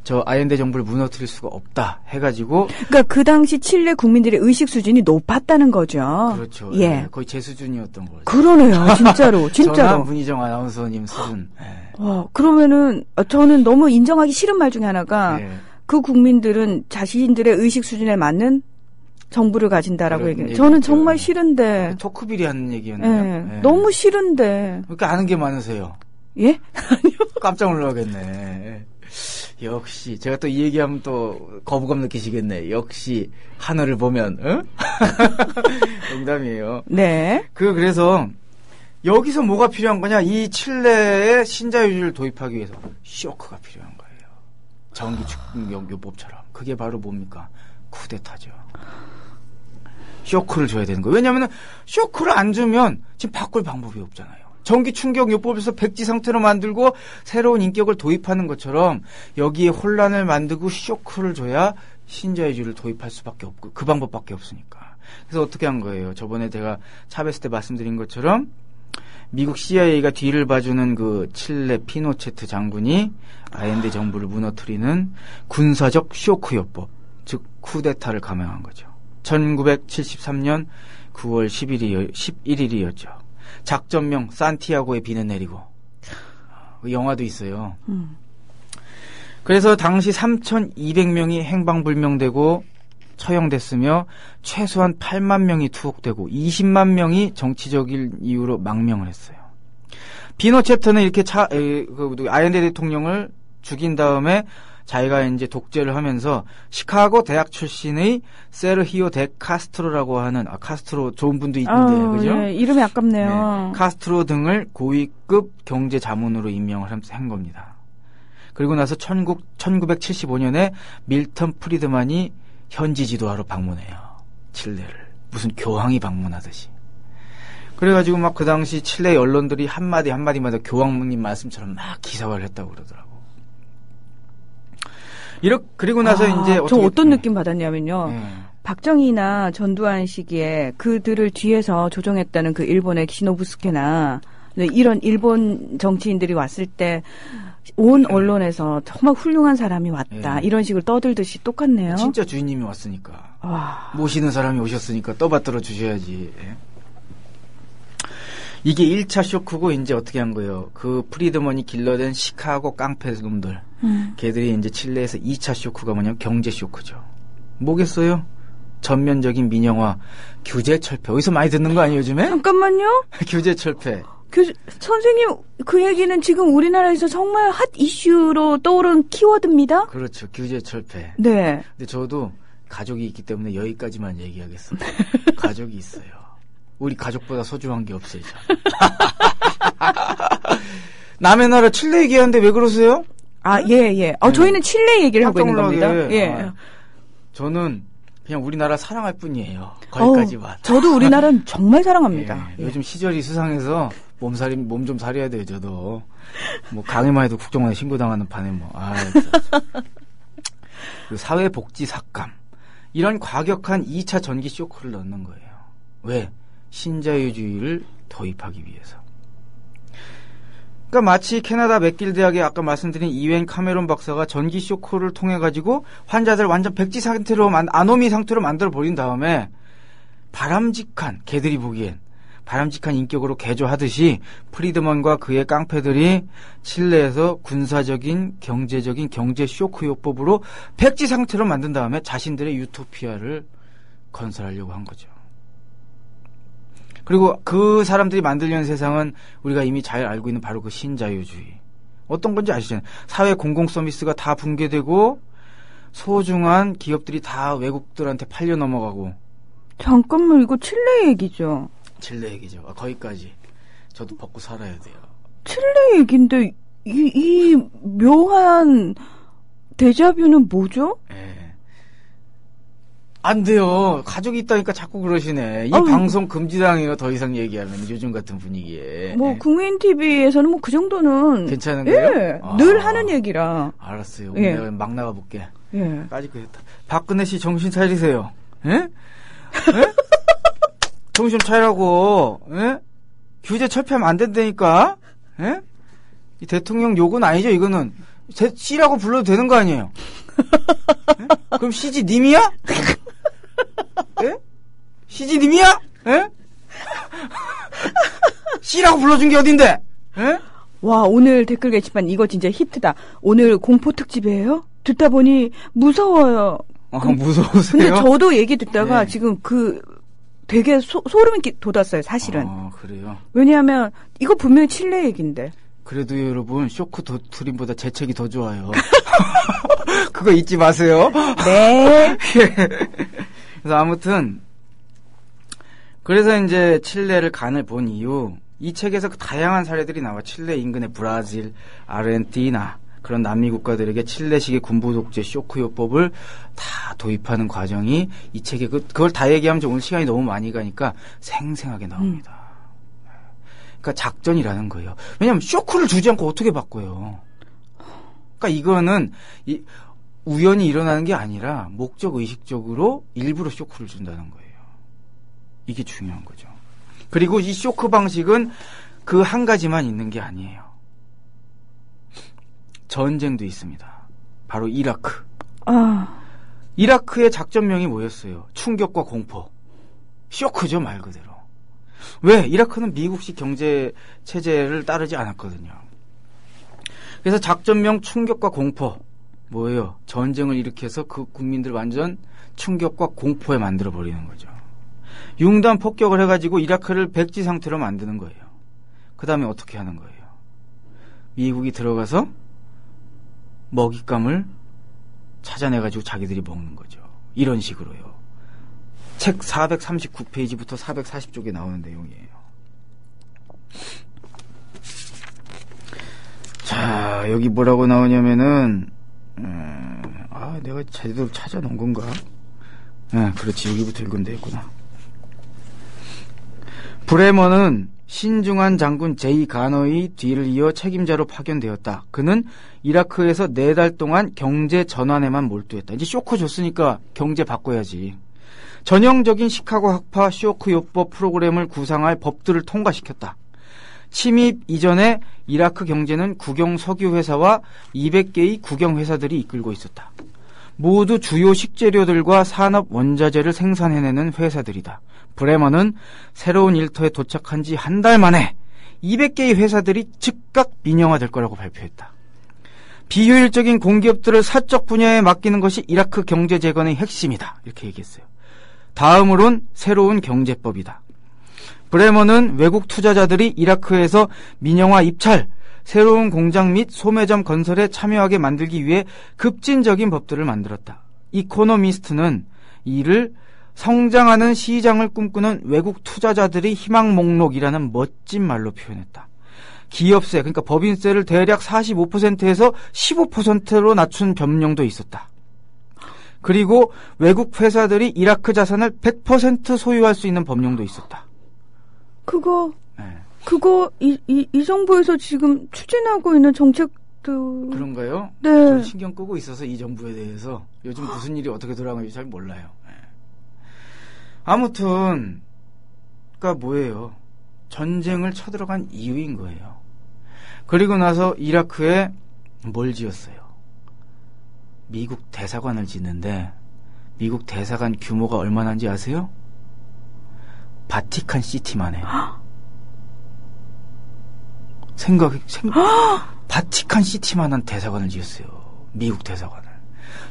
저 아옌데 정부를 무너뜨릴 수가 없다 해가지고. 그러니까 그 당시 칠레 국민들의 의식 수준이 높았다는 거죠. 그렇죠. 예. 네, 거의 제 수준이었던 거죠. 그러네요, 진짜로, 진짜로. 전화 문희정 아나운서님 수준. 네. 그러면은 저는 너무 인정하기 싫은 말 중에 하나가 네. 그 국민들은 자신들의 의식 수준에 맞는 정부를 가진다라고 얘기해요. 얘기죠. 저는 정말 싫은데. 토크빌이 하는 얘기였네요. 예. 네. 너무 싫은데. 그렇게 아는 게 많으세요. 예? 아니요. 깜짝 놀라겠네. 역시 제가 또 이 얘기하면 또 거부감 느끼시겠네. 역시 하늘을 보면 응? 농담이에요. 네. 그래서 여기서 뭐가 필요한 거냐? 이 칠레의 신자유주의를 도입하기 위해서 쇼크가 필요한 거예요. 전기 축용요법처럼. 그게 바로 뭡니까? 쿠데타죠. 쇼크를 줘야 되는 거예요. 왜냐하면 쇼크를 안 주면 지금 바꿀 방법이 없잖아요. 전기 충격요법에서 백지 상태로 만들고 새로운 인격을 도입하는 것처럼 여기에 혼란을 만들고 쇼크를 줘야 신자유주의를 도입할 수밖에 없고 그 방법밖에 없으니까. 그래서 어떻게 한 거예요? 저번에 제가 차베스 때 말씀드린 것처럼 미국 CIA가 뒤를 봐주는 그 칠레 피노체트 장군이 아옌데 정부를 무너뜨리는 군사적 쇼크요법, 즉 쿠데타를 감행한 거죠. 1973년 9월 11일이었죠. 작전명 산티아고에 비는 내리고 영화도 있어요. 그래서 당시 3,200명이 행방불명되고 처형됐으며 최소한 8만 명이 투옥되고 20만 명이 정치적인 이유로 망명을 했어요. 피노체트는 이렇게 아옌데 대통령을 죽인 다음에 자기가 이제 독재를 하면서 시카고 대학 출신의 세르히오 데 카스트로라고 하는 카스트로 좋은 분도 있는데 그죠? 네, 이름이 아깝네요. 네, 카스트로 등을 고위급 경제 자문으로 임명을 한 겁니다. 그리고 나서 1975년에 밀턴 프리드만이 현지 지도하러 방문해요. 칠레를. 무슨 교황이 방문하듯이. 그래가지고 막 그 당시 칠레 언론들이 한마디마다 교황님 말씀처럼 막 기사화를 했다고 그러더라고. 그리고 나서 이제 저 어떤 느낌 받았냐면요. 박정희나 전두환 시기에 그들을 뒤에서 조종했다는 그 일본의 시노부스케나 이런 일본 정치인들이 왔을 때 온 언론에서 정말 훌륭한 사람이 왔다. 이런 식으로 떠들듯이 똑같네요. 진짜 주인님이 왔으니까. 모시는 사람이 오셨으니까 떠받들어 주셔야지. 이게 1차 쇼크고 이제 어떻게 한 거예요? 그 프리드먼이 길러낸 시카고 깡패 놈들. 걔들이 이제 칠레에서 2차 쇼크가 뭐냐면 경제 쇼크죠. 뭐겠어요? 전면적인 민영화, 규제 철폐. 어디서 많이 듣는 거 아니에요, 요즘에? 잠깐만요. 규제 철폐. 선생님, 그 얘기는 지금 우리나라에서 정말 핫 이슈로 떠오른 키워드입니다. 그렇죠. 규제 철폐. 네. 근데 저도 가족이 있기 때문에 여기까지만 얘기하겠습니다. 가족이 있어요. 우리 가족보다 소중한 게 없어요. 남의 나라 칠레 얘기하는데 왜 그러세요? 예. 저희는 칠레 얘기를 하고 있는 겁니다. 예. 저는 그냥 우리나라 사랑할 뿐이에요. 거기까지만. 저도 우리나라는 정말 사랑합니다. 예. 요즘 시절이 수상해서 몸 좀 사려야 돼요, 저도. 뭐, 강의만 해도 국정원에 신고당하는 판에 뭐, 그 사회복지 삭감. 이런 과격한 2차 전기 쇼크를 넣는 거예요. 왜? 신자유주의를 도입하기 위해서. 그러니까 마치 캐나다 맥길 대학의 아까 말씀드린 이웬 카메론 박사가 전기 쇼크를 통해 가지고 환자들 완전 백지 상태로 아노미 상태로 만들어 버린 다음에 바람직한 걔들이 보기엔 바람직한 인격으로 개조하듯이 프리드먼과 그의 깡패들이 칠레에서 군사적인 경제적인 경제 쇼크 요법으로 백지 상태로 만든 다음에 자신들의 유토피아를 건설하려고 한 거죠. 그리고 그 사람들이 만들려는 세상은 우리가 이미 잘 알고 있는 바로 그 신자유주의. 어떤 건지 아시잖아요. 사회 공공 서비스가 다 붕괴되고 소중한 기업들이 다 외국들한테 팔려 넘어가고. 잠깐만, 이거 칠레 얘기죠? 칠레 얘기죠. 거기까지 저도 벗고 살아야 돼요. 칠레 얘기인데 이 묘한 데자뷰는 뭐죠? 예. 안 돼요. 가족이 있다니까 자꾸 그러시네. 이 방송 금지당해요. 더 이상 얘기하면 요즘 같은 분위기에. 뭐 국민 TV에서는 뭐 그 정도는 괜찮은 거예요? 예, 늘 하는 얘기라. 알았어요. 오늘 예. 내가 막 나가 볼게. 예. 빠질 거 됐다. 박근혜 씨 정신 차리세요. 예? 예? 정신 차리라고. 예? 규제 철폐하면 안 된다니까. 예? 이 대통령 욕은 아니죠. 이거는 C라고 불러도 되는 거 아니에요. 예? 그럼 CG 님이야? 예? CG 님이야? 예? C라고 불러준 게 어딘데? 예? 와, 오늘 댓글 게시판 이거 진짜 히트다. 오늘 공포 특집이에요? 듣다 보니 무서워요. 무서우세요? 근데 저도 얘기 듣다가 네. 지금 되게 소름이 돋았어요, 사실은. 그래요? 왜냐하면 이거 분명히 칠레 얘기인데. 그래도 여러분 쇼크 드림보다 제 책이 더 좋아요. 그거 잊지 마세요. 네. 그래서 아무튼 그래서 이제 칠레를 간을 본 이유 이 책에서 그 다양한 사례들이 나와. 칠레 인근의 브라질, 아르헨티나 그런 남미 국가들에게 칠레식의 군부 독재 쇼크 요법을 다 도입하는 과정이 이 책에 그걸 다 얘기하면 오늘 시간이 너무 많이 가니까 생생하게 나옵니다. 그러니까 작전이라는 거예요. 왜냐하면 쇼크를 주지 않고 어떻게 바꿔요. 그러니까 이거는 우연히 일어나는 게 아니라 목적 의식적으로 일부러 쇼크를 준다는 거예요. 이게 중요한 거죠. 그리고 이 쇼크 방식은 그 한 가지만 있는 게 아니에요. 전쟁도 있습니다. 바로 이라크. 이라크의 작전명이 뭐였어요? 충격과 공포. 쇼크죠, 말 그대로. 왜? 이라크는 미국식 경제 체제를 따르지 않았거든요. 그래서 작전명 충격과 공포. 뭐예요? 전쟁을 일으켜서 그 국민들 완전 충격과 공포에 만들어버리는 거죠. 융단 폭격을 해가지고 이라크를 백지 상태로 만드는 거예요. 그 다음에 어떻게 하는 거예요? 미국이 들어가서 먹잇감을 찾아내가지고 자기들이 먹는 거죠. 이런 식으로요. 책 439페이지부터 440쪽에 나오는 내용이에요. 자, 여기 뭐라고 나오냐면은 내가 제대로 찾아놓은 건가? 그렇지. 여기부터 읽으면 되겠구나. 브레머는 신중한 장군 제이 가너의 뒤를 이어 책임자로 파견되었다. 그는 이라크에서 4달 동안 경제 전환에만 몰두했다. 이제 쇼크 줬으니까 경제 바꿔야지. 전형적인 시카고 학파 쇼크 요법 프로그램을 구상할 법들을 통과시켰다. 침입 이전에 이라크 경제는 국영 석유 회사와 200개의 국영 회사들이 이끌고 있었다. 모두 주요 식재료들과 산업 원자재를 생산해내는 회사들이다. 브레머는 새로운 일터에 도착한 지 한 달 만에 200개의 회사들이 즉각 민영화될 거라고 발표했다. 비효율적인 공기업들을 사적 분야에 맡기는 것이 이라크 경제 재건의 핵심이다. 이렇게 얘기했어요. 다음으론 새로운 경제법이다. 브레머는 외국 투자자들이 이라크에서 민영화 입찰, 새로운 공장 및 소매점 건설에 참여하게 만들기 위해 급진적인 법들을 만들었다. 이코노미스트는 이를 성장하는 시장을 꿈꾸는 외국 투자자들의 희망 목록이라는 멋진 말로 표현했다. 기업세, 그러니까 법인세를 대략 45%에서 15%로 낮춘 법령도 있었다. 그리고 외국 회사들이 이라크 자산을 100% 소유할 수 있는 법령도 있었다. 그거 이 정부에서 지금 추진하고 있는 정책도 그런가요? 네. 좀 신경 끄고 있어서 이 정부에 대해서 요즘 무슨 일이 어떻게 돌아가는지 잘 몰라요. 아무튼 그러니까 뭐예요? 전쟁을 쳐들어간 이유인 거예요. 그리고 나서 이라크에 뭘 지었어요? 미국 대사관을 짓는데 미국 대사관 규모가 얼마나인지 아세요? 바티칸 시티만 해요. 바티칸 시티만한 대사관을 지었어요. 미국 대사관을.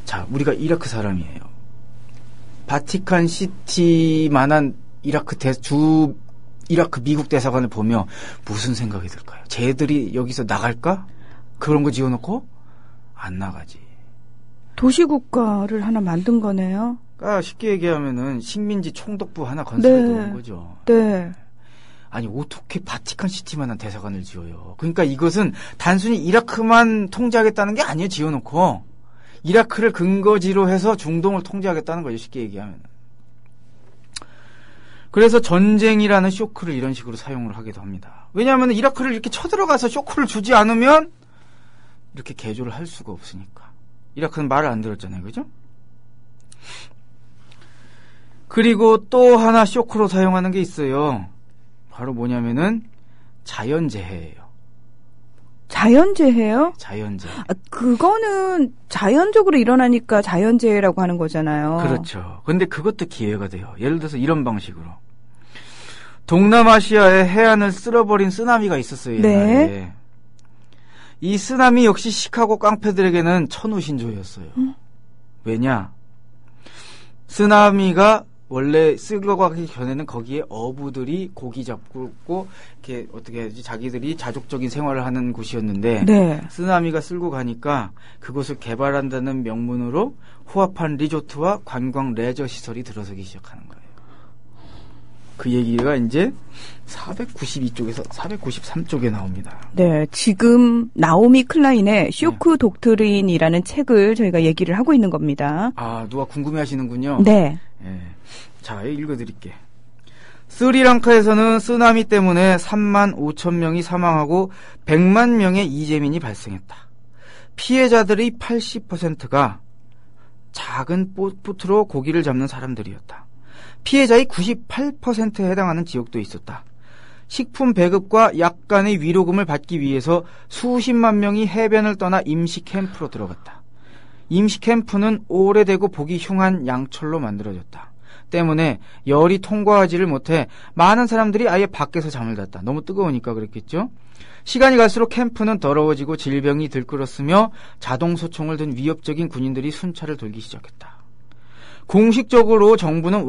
자, 우리가 이라크 사람이에요. 바티칸 시티만한 이라크 미국 대사관을 보며 무슨 생각이 들까요? 쟤들이 여기서 나갈까? 그런 거 지어놓고 안 나가지. 도시국가를 하나 만든 거네요. 그러니까 쉽게 얘기하면은 식민지 총독부 하나 건설해 놓은 거죠. 네. 아니 어떻게 바티칸 시티만한 대사관을 지어요? 그러니까 이것은 단순히 이라크만 통제하겠다는 게 아니에요. 지어놓고 이라크를 근거지로 해서 중동을 통제하겠다는 거죠. 쉽게 얘기하면. 그래서 전쟁이라는 쇼크를 이런 식으로 사용을 하기도 합니다. 왜냐하면 이라크를 이렇게 쳐들어가서 쇼크를 주지 않으면 이렇게 개조를 할 수가 없으니까. 이라크는 말을 안 들었잖아요. 그죠? 그리고 또 하나 쇼크로 사용하는 게 있어요. 바로 뭐냐면은 자연재해예요. 자연재해요? 자연재해. 그거는 자연적으로 일어나니까 자연재해라고 하는 거잖아요. 그렇죠. 근데 그것도 기회가 돼요. 예를 들어서 이런 방식으로. 동남아시아의 해안을 쓸어버린 쓰나미가 있었어요. 옛날에. 네. 이 쓰나미 역시 시카고 깡패들에게는 천우신조였어요. 왜냐? 쓰나미가 원래 쓸어가기 전에는 거기에 어부들이 고기 잡고 이렇게 어떻게 해야지 자기들이 자족적인 생활을 하는 곳이었는데 네. 쓰나미가 쓸고 가니까 그곳을 개발한다는 명문으로 호합한 리조트와 관광 레저 시설이 들어서기 시작하는 거예요. 그 얘기가 이제 492쪽에서 493쪽에 나옵니다. 네, 지금 나오미 클라인의 쇼크 독트린이라는 책을 저희가 얘기를 하고 있는 겁니다. 아, 누가 궁금해하시는군요. 네. 예. 자, 읽어드릴게. 스리랑카에서는 쓰나미 때문에 3만 5천 명이 사망하고 100만 명의 이재민이 발생했다. 피해자들의 80%가 작은 보트로 고기를 잡는 사람들이었다. 피해자의 98%에 해당하는 지역도 있었다. 식품 배급과 약간의 위로금을 받기 위해서 수십만 명이 해변을 떠나 임시 캠프로 들어갔다. 임시 캠프는 오래되고 보기 흉한 양철로 만들어졌다. 때문에 열이 통과하지를 못해 많은 사람들이 아예 밖에서 잠을 잤다. 너무 뜨거우니까 그랬겠죠? 시간이 갈수록 캠프는 더러워지고 질병이 들끓었으며 자동소총을 든 위협적인 군인들이 순찰을 돌기 시작했다. 공식적으로 정부는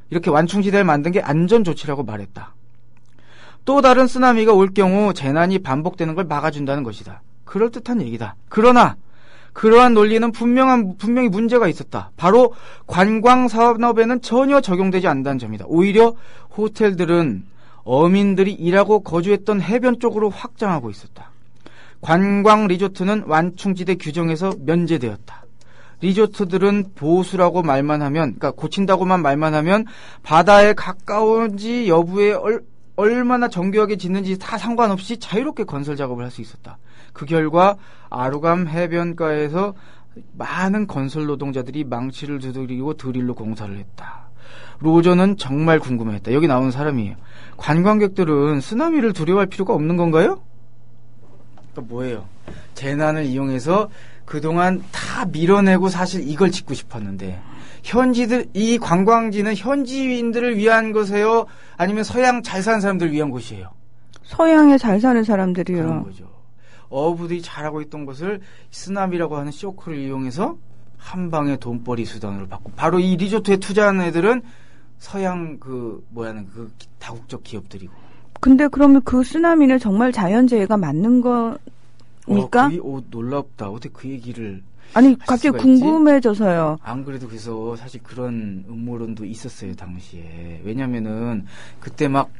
이렇게 완충지대를 만든 게 안전조치라고 말했다. 또 다른 쓰나미가 올 경우 재난이 반복되는 걸 막아준다는 것이다. 그럴듯한 얘기다. 그러나 그러한 논리는 분명히 문제가 있었다. 바로 관광산업에는 전혀 적용되지 않는다는 점이다. 오히려 호텔들은 어민들이 일하고 거주했던 해변 쪽으로 확장하고 있었다. 관광 리조트는 완충지대 규정에서 면제되었다. 리조트들은 보수라고 말만 하면, 그러니까 고친다고만 말만 하면 바다에 가까운지 여부에 얼마나 정교하게 짓는지 다 상관없이 자유롭게 건설 작업을 할 수 있었다. 그 결과 아루감 해변가에서 많은 건설 노동자들이 망치를 두드리고 드릴로 공사를 했다. 로저는 정말 궁금해했다. 여기 나오는 사람이에요. 관광객들은 쓰나미를 두려워할 필요가 없는 건가요? 그러니까 뭐예요? 재난을 이용해서 그동안 다 밀어내고 사실 이걸 짓고 싶었는데 이 관광지는 현지인들을 위한 것이에요? 아니면 서양 잘 사는 사람들을 위한 곳이에요? 서양에 잘 사는 사람들이요. 그런 거죠. 어부들이 잘하고 있던 것을 쓰나미라고 하는 쇼크를 이용해서 한 방에 돈벌이 수단으로 받고 바로 이 리조트에 투자하는 애들은 서양 그 다국적 기업들이고. 근데 그러면 그 쓰나미는 정말 자연재해가 맞는 거니까? 놀랍다. 어떻게 그 얘기를. 아니 갑자기 궁금해져서요. 안 그래도 그래서 사실 그런 음모론도 있었어요 당시에. 왜냐면은 그때 막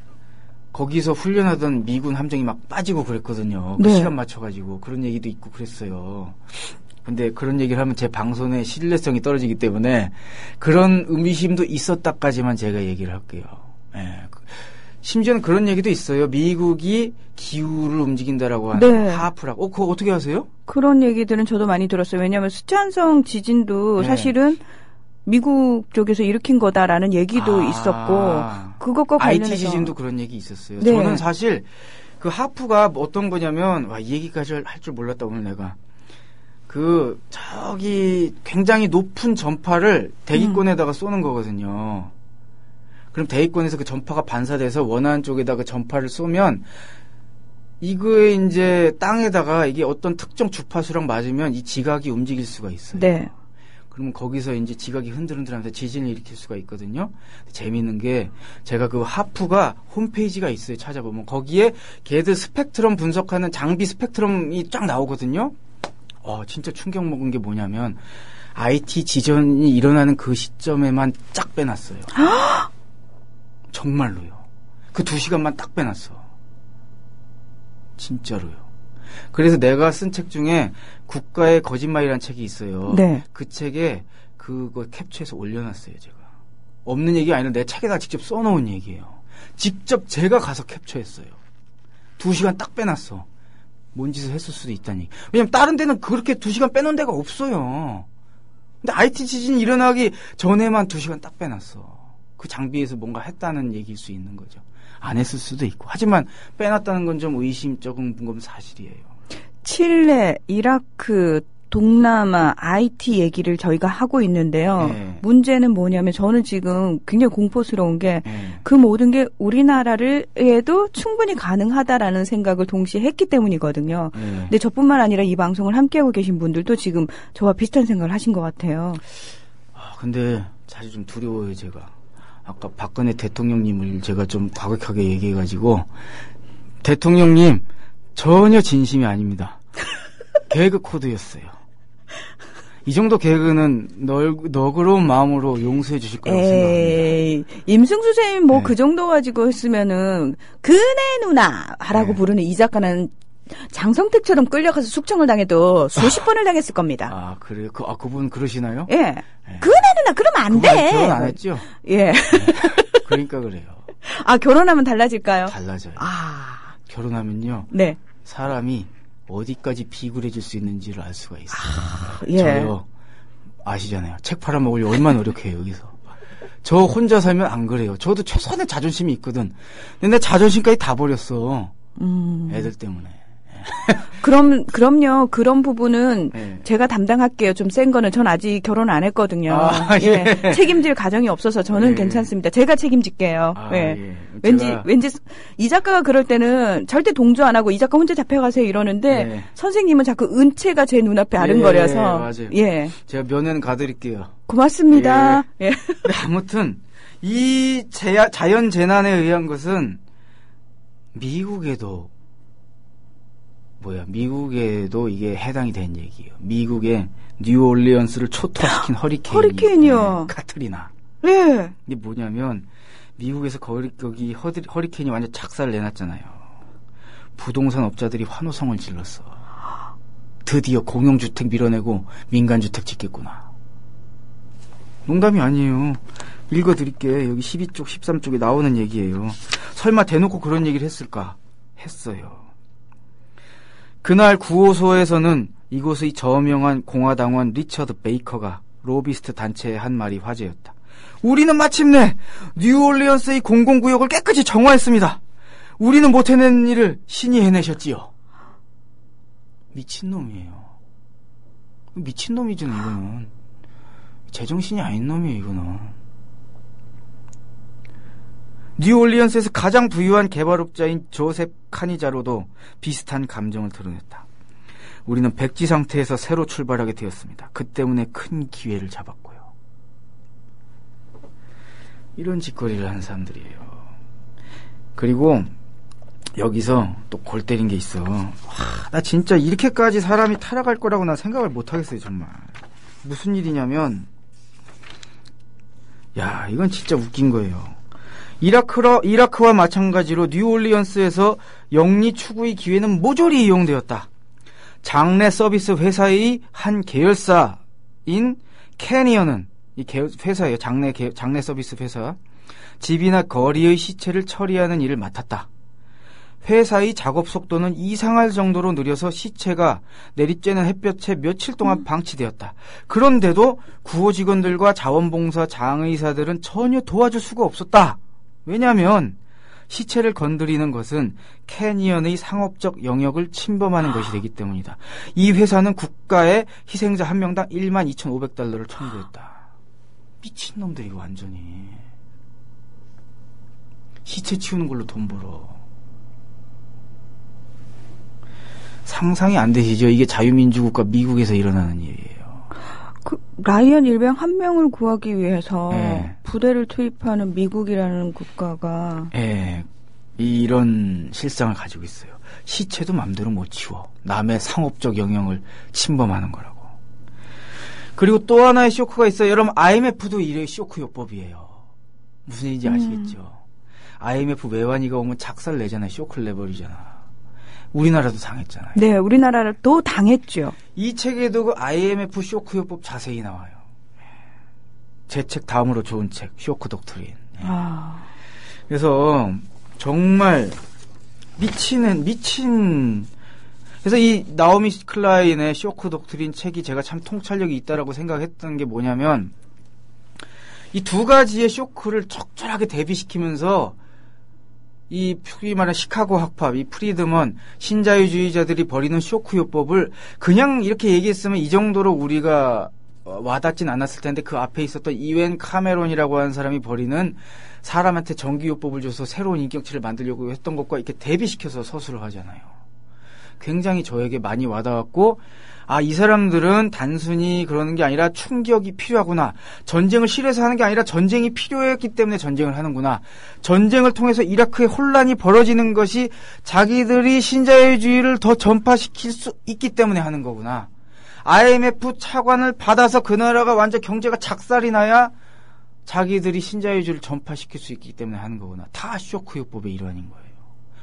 거기서 훈련하던 미군 함정이 막 빠지고 그랬거든요. 그 네. 시간 맞춰가지고 그런 얘기도 있고 그랬어요. 근데 그런 얘기를 하면 제 방송의 신뢰성이 떨어지기 때문에 그런 의심도 있었다까지만 제가 얘기를 할게요. 예. 심지어는 그런 얘기도 있어요. 미국이 기후를 움직인다라고 하는 네. 하프라고. 그거 어떻게 아세요? 그런 얘기들은 저도 많이 들었어요. 왜냐하면 스촨성 지진도 네. 사실은 미국 쪽에서 일으킨 거다라는 얘기도 있었고 그것과 관련해서 IT 지진도 그런 얘기 있었어요. 네. 저는 사실 그 하프가 어떤 거냐면 와, 이 얘기까지 할 줄 몰랐다 오늘 내가. 그 저기 굉장히 높은 전파를 대기권에다가 쏘는 거거든요. 그럼 대기권에서 그 전파가 반사돼서 원하는 쪽에다가 전파를 쏘면 이거에 이제 땅에다가 이게 어떤 특정 주파수랑 맞으면 이 지각이 움직일 수가 있어요. 네. 그러면 거기서 이제 지각이 흔들흔들하면서 지진을 일으킬 수가 있거든요. 재미있는 게 제가 그 하프가 홈페이지가 있어요. 찾아보면 거기에 걔들 스펙트럼 분석하는 장비 스펙트럼이 쫙 나오거든요. 진짜 충격 먹은 게 뭐냐면 IT 지전이 일어나는 그 시점에만 쫙 빼놨어요. 정말로요. 그 2시간만 딱 빼놨어. 진짜로요. 그래서 내가 쓴 책 중에 국가의 거짓말이라는 책이 있어요. 네. 그 책에 그거 캡처해서 올려놨어요, 제가. 없는 얘기 아니라 내 책에다 직접 써놓은 얘기예요. 직접 제가 가서 캡처했어요. 2시간 딱 빼놨어. 뭔 짓을 했을 수도 있다니. 왜냐면 다른 데는 그렇게 2시간 빼놓은 데가 없어요. 근데 IT 지진이 일어나기 전에만 2시간 딱 빼놨어. 그 장비에서 뭔가 했다는 얘기일 수 있는 거죠. 안 했을 수도 있고. 하지만 빼놨다는 건 좀 의심적인 건 사실이에요. 칠레, 이라크, 동남아, IT 얘기를 저희가 하고 있는데요. 네. 문제는 뭐냐면 저는 지금 굉장히 공포스러운 게 그 네. 모든 게 우리나라에도 충분히 가능하다라는 생각을 동시에 했기 때문이거든요. 네. 근데 저뿐만 아니라 이 방송을 함께하고 계신 분들도 지금 저와 비슷한 생각을 하신 것 같아요. 근데 사실 좀 두려워요, 제가. 아까 박근혜 대통령님을 제가 좀 과격하게 얘기해가지고 대통령님 전혀 진심이 아닙니다. 개그 코드였어요. 이 정도 개그는 너그러운 마음으로 용서해 주실 거라고 생각합니다. 임승수 선생님 뭐 네. 그 정도 가지고 했으면은 그네 누나라고 네. 부르는 이 작가는 장성택처럼 끌려가서 숙청을 당해도 수십 번을 당했을 겁니다. 그래요? 그분 그러시나요? 예. 네. 그네 누나 그러면 안 그분 돼. 결혼 안 했죠? 예. 그러니까 그래요. 결혼하면 달라질까요? 달라져요. 결혼하면요. 네. 사람이 어디까지 비굴해질 수 있는지를 알 수가 있어요. 예. 저요. 아시잖아요. 책 팔아먹으려고 얼마나 노력해요, 여기서. 저 혼자 살면 안 그래요. 저도 최소한의 자존심이 있거든. 근데 내 자존심까지 다 버렸어. 애들 때문에. 그럼요. 그런 부분은 네. 제가 담당할게요. 좀 센 거는 전 아직 결혼 안 했거든요. 예. 책임질 가정이 없어서 저는 예. 괜찮습니다. 제가 책임질게요. 예. 예. 왠지 이 작가가 그럴 때는 절대 동조 안 하고 이 작가 혼자 잡혀가세요 이러는데 네. 선생님은 자꾸 은채가 제 눈앞에 아른거려서 맞아요. 예. 제가 면회는 가드릴게요. 고맙습니다. 예. 근데 아무튼 이 자연 재난에 의한 것은 미국에도 이게 해당이 된 얘기예요. 미국의 뉴올리언스를 초토화시킨 허리케인이요. 카트리나. 예. 이게 뭐냐면 미국에서 거기 허리케인이 완전 착사를 내놨잖아요. 부동산 업자들이 환호성을 질렀어. 드디어 공영주택 밀어내고 민간주택 짓겠구나. 농담이 아니에요. 읽어드릴게. 여기 12쪽, 13쪽에 나오는 얘기예요. 설마 대놓고 그런 얘기를 했을까? 했어요. 그날 구호소에서는 이곳의 저명한 공화당원 리처드 베이커가 로비스트 단체의 한 말이 화제였다. 우리는 마침내 뉴올리언스의 공공구역을 깨끗이 정화했습니다. 우리는 못해낸 일을 신이 해내셨지요. 미친놈이에요. 미친놈이죠, 이거는. 제정신이 아닌 놈이에요, 이거는. 뉴올리언스에서 가장 부유한 개발업자인 조셉 카니자로도 비슷한 감정을 드러냈다. 우리는 백지 상태에서 새로 출발하게 되었습니다. 그 때문에 큰 기회를 잡았고요. 이런 짓거리를 하는 사람들이에요. 그리고 여기서 또 골 때린 게 있어. 와, 나 진짜 이렇게까지 사람이 타락할 거라고 나 생각을 못 하겠어요, 정말. 무슨 일이냐면, 야, 이건 진짜 웃긴 거예요. 이라크와 마찬가지로 뉴올리언스에서 영리 추구의 기회는 모조리 이용되었다. 장내 서비스 회사의 한 계열사인 캐니언은 이 회사예요. 장내 서비스 회사. 집이나 거리의 시체를 처리하는 일을 맡았다. 회사의 작업 속도는 이상할 정도로 느려서 시체가 내리쬐는 햇볕에 며칠 동안 방치되었다. 그런데도 구호 직원들과 자원봉사 장의사들은 전혀 도와줄 수가 없었다. 왜냐하면 시체를 건드리는 것은 캐니언의 상업적 영역을 침범하는 것이 되기 때문이다. 이 회사는 국가에 희생자 한 명당 12,500달러를 청구했다. 미친놈들이 완전히. 시체 치우는 걸로 돈 벌어. 상상이 안 되시죠? 이게 자유민주국가 미국에서 일어나는 일이에요. 라이언 일병 한 명을 구하기 위해서 네. 부대를 투입하는 미국이라는 국가가 이런 실상을 가지고 있어요. 시체도 맘대로 못 치워. 남의 상업적 영역을 침범하는 거라고. 그리고 또 하나의 쇼크가 있어요. 여러분, IMF도 이래 쇼크 요법이에요. 무슨 얘기인지 아시겠죠? IMF 외환위가 오면 작살 내잖아요. 쇼크를 내버리잖아. 우리나라도 당했잖아요. 네, 우리나라도 당했죠. 이 책에도 그 IMF 쇼크 요법 자세히 나와요. 제 책 다음으로 좋은 책, 쇼크 독트린. 그래서 정말 미친. 그래서 이 나오미 클라인의 쇼크 독트린 책이 제가 참 통찰력이 있다라고 생각했던 게 뭐냐면, 이 두 가지의 쇼크를 적절하게 대비시키면서 이 소위 말하는 시카고 학파, 이 프리드먼, 신자유주의자들이 벌이는 쇼크 요법을 그냥 이렇게 얘기했으면 이 정도로 우리가 와닿진 않았을 텐데, 그 앞에 있었던 이웬 카메론이라고 하는 사람이 벌이는 사람한테 전기요법을 줘서 새로운 인격체를 만들려고 했던 것과 이렇게 대비시켜서 서술을 하잖아요. 굉장히 저에게 많이 와닿았고, 이 사람들은 단순히 그러는 게 아니라 충격이 필요하구나. 전쟁을 싫어해서 하는 게 아니라 전쟁이 필요했기 때문에 전쟁을 하는구나. 전쟁을 통해서 이라크의 혼란이 벌어지는 것이 자기들이 신자유주의를 더 전파시킬 수 있기 때문에 하는 거구나. IMF 차관을 받아서 그 나라가 완전 경제가 작살이 나야 자기들이 신자유주의를 전파시킬 수 있기 때문에 하는 거구나. 다 쇼크요법의 일환인 거예요.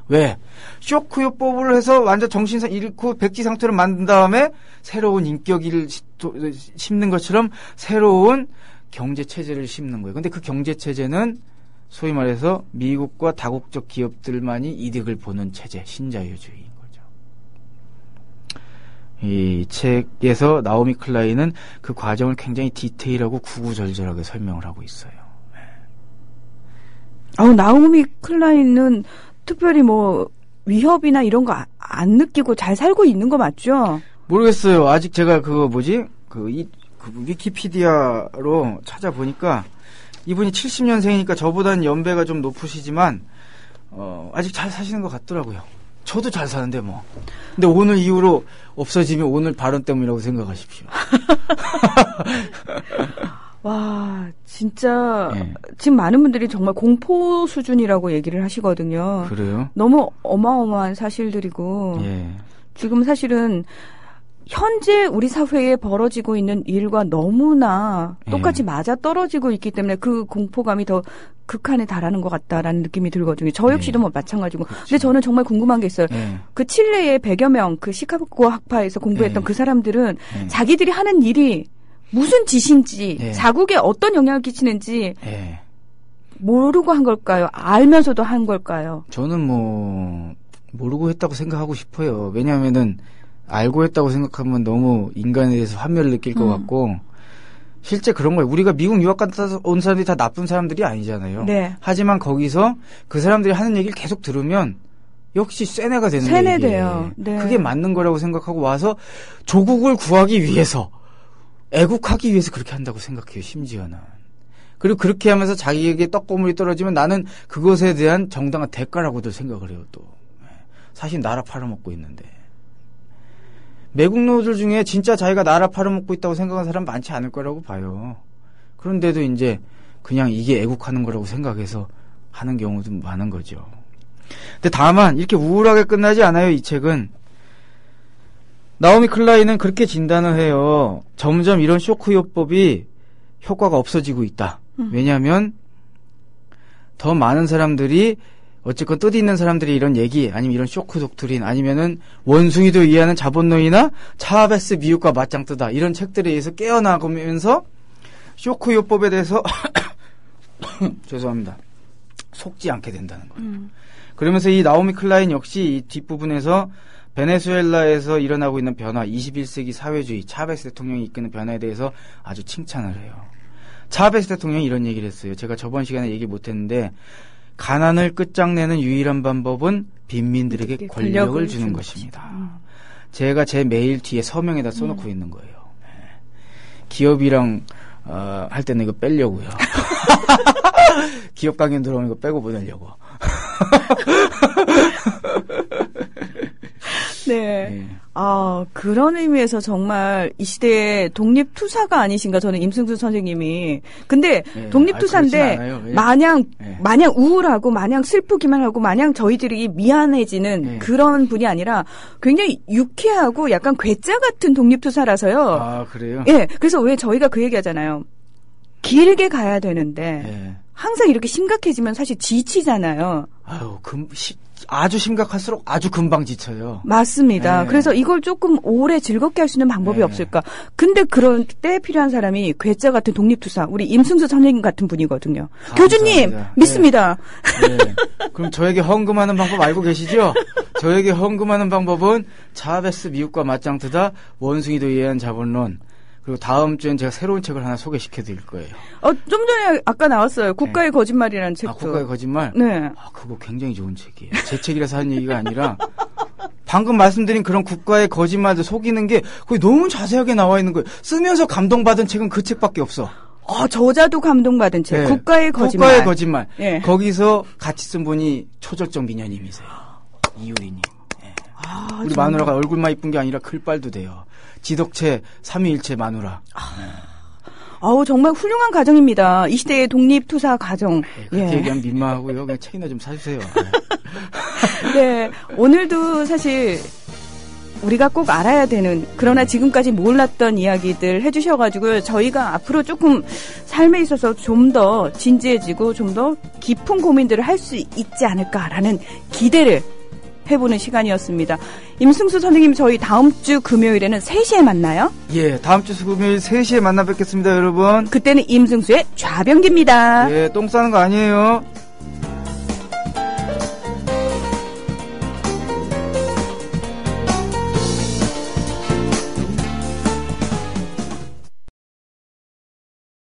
왜? 쇼크요법을 해서 완전 정신상 잃고 백지 상태를 만든 다음에 새로운 인격을 심는 것처럼 새로운 경제체제를 심는 거예요. 근데 그 경제체제는 소위 말해서 미국과 다국적 기업들만이 이득을 보는 체제, 신자유주의인 거죠. 이 책에서 나오미 클라인은 그 과정을 굉장히 디테일하고 구구절절하게 설명을 하고 있어요. 나오미 클라인은 특별히 위협이나 이런 거 안 느끼고 잘 살고 있는 거 맞죠? 모르겠어요. 아직 제가 위키피디아로 찾아보니까 이분이 70년생이니까 저보다는 연배가 좀 높으시지만, 아직 잘 사시는 것 같더라고요. 저도 잘 사는데 뭐. 근데 오늘 이후로 없어지면 오늘 발언 때문이라고 생각하십시오. 와, 진짜 지금 많은 분들이 정말 공포 수준이라고 얘기를 하시거든요. 그래요? 너무 어마어마한 사실들이고 지금 사실은 현재 우리 사회에 벌어지고 있는 일과 너무나 똑같이 맞아떨어지고 있기 때문에 그 공포감이 더 극한에 달하는 것 같다라는 느낌이 들거든요. 저 역시도 마찬가지고. 그렇죠. 근데 저는 정말 궁금한 게 있어요. 그 칠레의 100여 명, 그 시카고 학파에서 공부했던 그 사람들은 자기들이 하는 일이 무슨 짓인지, 자국에 어떤 영향을 끼치는지 모르고 한 걸까요? 알면서도 한 걸까요? 저는 모르고 했다고 생각하고 싶어요. 왜냐하면은 알고 했다고 생각하면 너무 인간에 대해서 환멸을 느낄 것 같고, 실제 그런 거예요. 우리가 미국 유학 갔다 온 사람들이 다 나쁜 사람들이 아니잖아요. 네. 하지만 거기서 그 사람들이 하는 얘기를 계속 들으면 역시 쇠뇌가 되는 거예요. 쇠뇌돼요. 네. 그게 맞는 거라고 생각하고 와서 조국을 구하기 위해서, 애국하기 위해서 그렇게 한다고 생각해요. 심지어는. 그리고 그렇게 하면서 자기에게 떡고물이 떨어지면 나는 그것에 대한 정당한 대가라고도 생각을 해요. 또 사실 나라 팔아먹고 있는데, 매국 노들 중에 진짜 자기가 나라 팔아먹고 있다고 생각하는 사람 많지 않을 거라고 봐요. 그런데도 이제 그냥 이게 애국하는 거라고 생각해서 하는 경우도 많은 거죠. 근데 다만 이렇게 우울하게 끝나지 않아요. 이 책은. 나오미 클라인은 그렇게 진단을 해요. 점점 이런 쇼크 요법이 효과가 없어지고 있다. 왜냐하면 더 많은 사람들이 어쨌건 뜻 있는 사람들이 이런 얘기 아니면 이런 쇼크 독트린 아니면은 원숭이도 이해하는 자본론이나 차베스 미국과 맞짱 뜨다 이런 책들에 의해서 깨어나가면서 쇼크 요법에 대해서 죄송합니다. 속지 않게 된다는 거예요. 그러면서 이 나오미 클라인 역시 이 뒷부분에서 베네수엘라에서 일어나고 있는 변화, 21세기 사회주의, 차베스 대통령이 이끄는 변화에 대해서 아주 칭찬을 해요. 차베스 대통령이 이런 얘기를 했어요. 제가 저번 시간에 얘기 못했는데 가난을 끝장내는 유일한 방법은 빈민들에게 권력을 주는 것입니다. 제가 제 메일 뒤에 서명에다 써놓고 있는 거예요. 네. 기업이랑 할 때는 이거 빼려고요. 기업 강연 들어오는 거 빼고 보내려고. 네. 네. 그런 의미에서 정말 이 시대의 독립투사가 아니신가, 저는 임승수 선생님이. 근데 네. 독립투사인데 네. 마냥 네. 우울하고 마냥 슬프기만 하고 마냥 저희들이 미안해지는 네. 그런 분이 아니라 굉장히 유쾌하고 약간 괴짜 같은 독립투사라서요. 아, 그래요? 예. 그래서 왜 저희가 그 얘기 하잖아요. 길게 가야 되는데 네. 항상 이렇게 심각해지면 사실 지치잖아요. 아유, 아주 심각할수록 아주 금방 지쳐요. 맞습니다. 네. 그래서 이걸 조금 오래 즐겁게 할 수 있는 방법이 네. 없을까. 근데 그런 때 필요한 사람이 괴짜 같은 독립투사, 우리 임승수 선생님 같은 분이거든요. 감사합니다. 교주님, 믿습니다. 네. 그럼 저에게 헌금하는 방법 알고 계시죠? 저에게 헌금하는 방법은 차베스 미국과 맞짱 뜨다, 원숭이도 이해한 자본론, 그리고 다음 주엔 제가 새로운 책을 하나 소개시켜 드릴 거예요. 좀 전에 아까 나왔어요. 국가의 거짓말이라는 책도. 국가의 거짓말? 네. 그거 굉장히 좋은 책이에요. 제 책이라서 하는 얘기가 아니라 방금 말씀드린 그런 국가의 거짓말들 속이는 게 거기 너무 자세하게 나와 있는 거예요. 쓰면서 감동받은 책은 그 책밖에 없어. 저자도 감동받은 책. 네. 국가의 거짓말. 국가의 거짓말. 네. 거기서 같이 쓴 분이 초절정 미녀님이세요. 이유리님. 네. 우리 정말. 마누라가 얼굴만 이쁜 게 아니라 글빨도 돼요. 지덕체 삼위일체 마누라. 정말 훌륭한 가정입니다. 이 시대의 독립투사 가정. 그렇게 얘기하면 민망하고요. 그냥 책이나 좀 사주세요. 네. 오늘도 사실 우리가 꼭 알아야 되는, 그러나 지금까지 몰랐던 이야기들 해주셔가지고 저희가 앞으로 조금 삶에 있어서 좀 더 진지해지고 좀 더 깊은 고민들을 할 수 있지 않을까라는 기대를 해보는 시간이었습니다. 임승수 선생님, 저희 다음 주 금요일에는 3시에 만나요? 예, 다음 주 금요일 3시에 만나 뵙겠습니다, 여러분. 그때는 임승수의 좌변기입니다. 예, 똥 싸는 거 아니에요.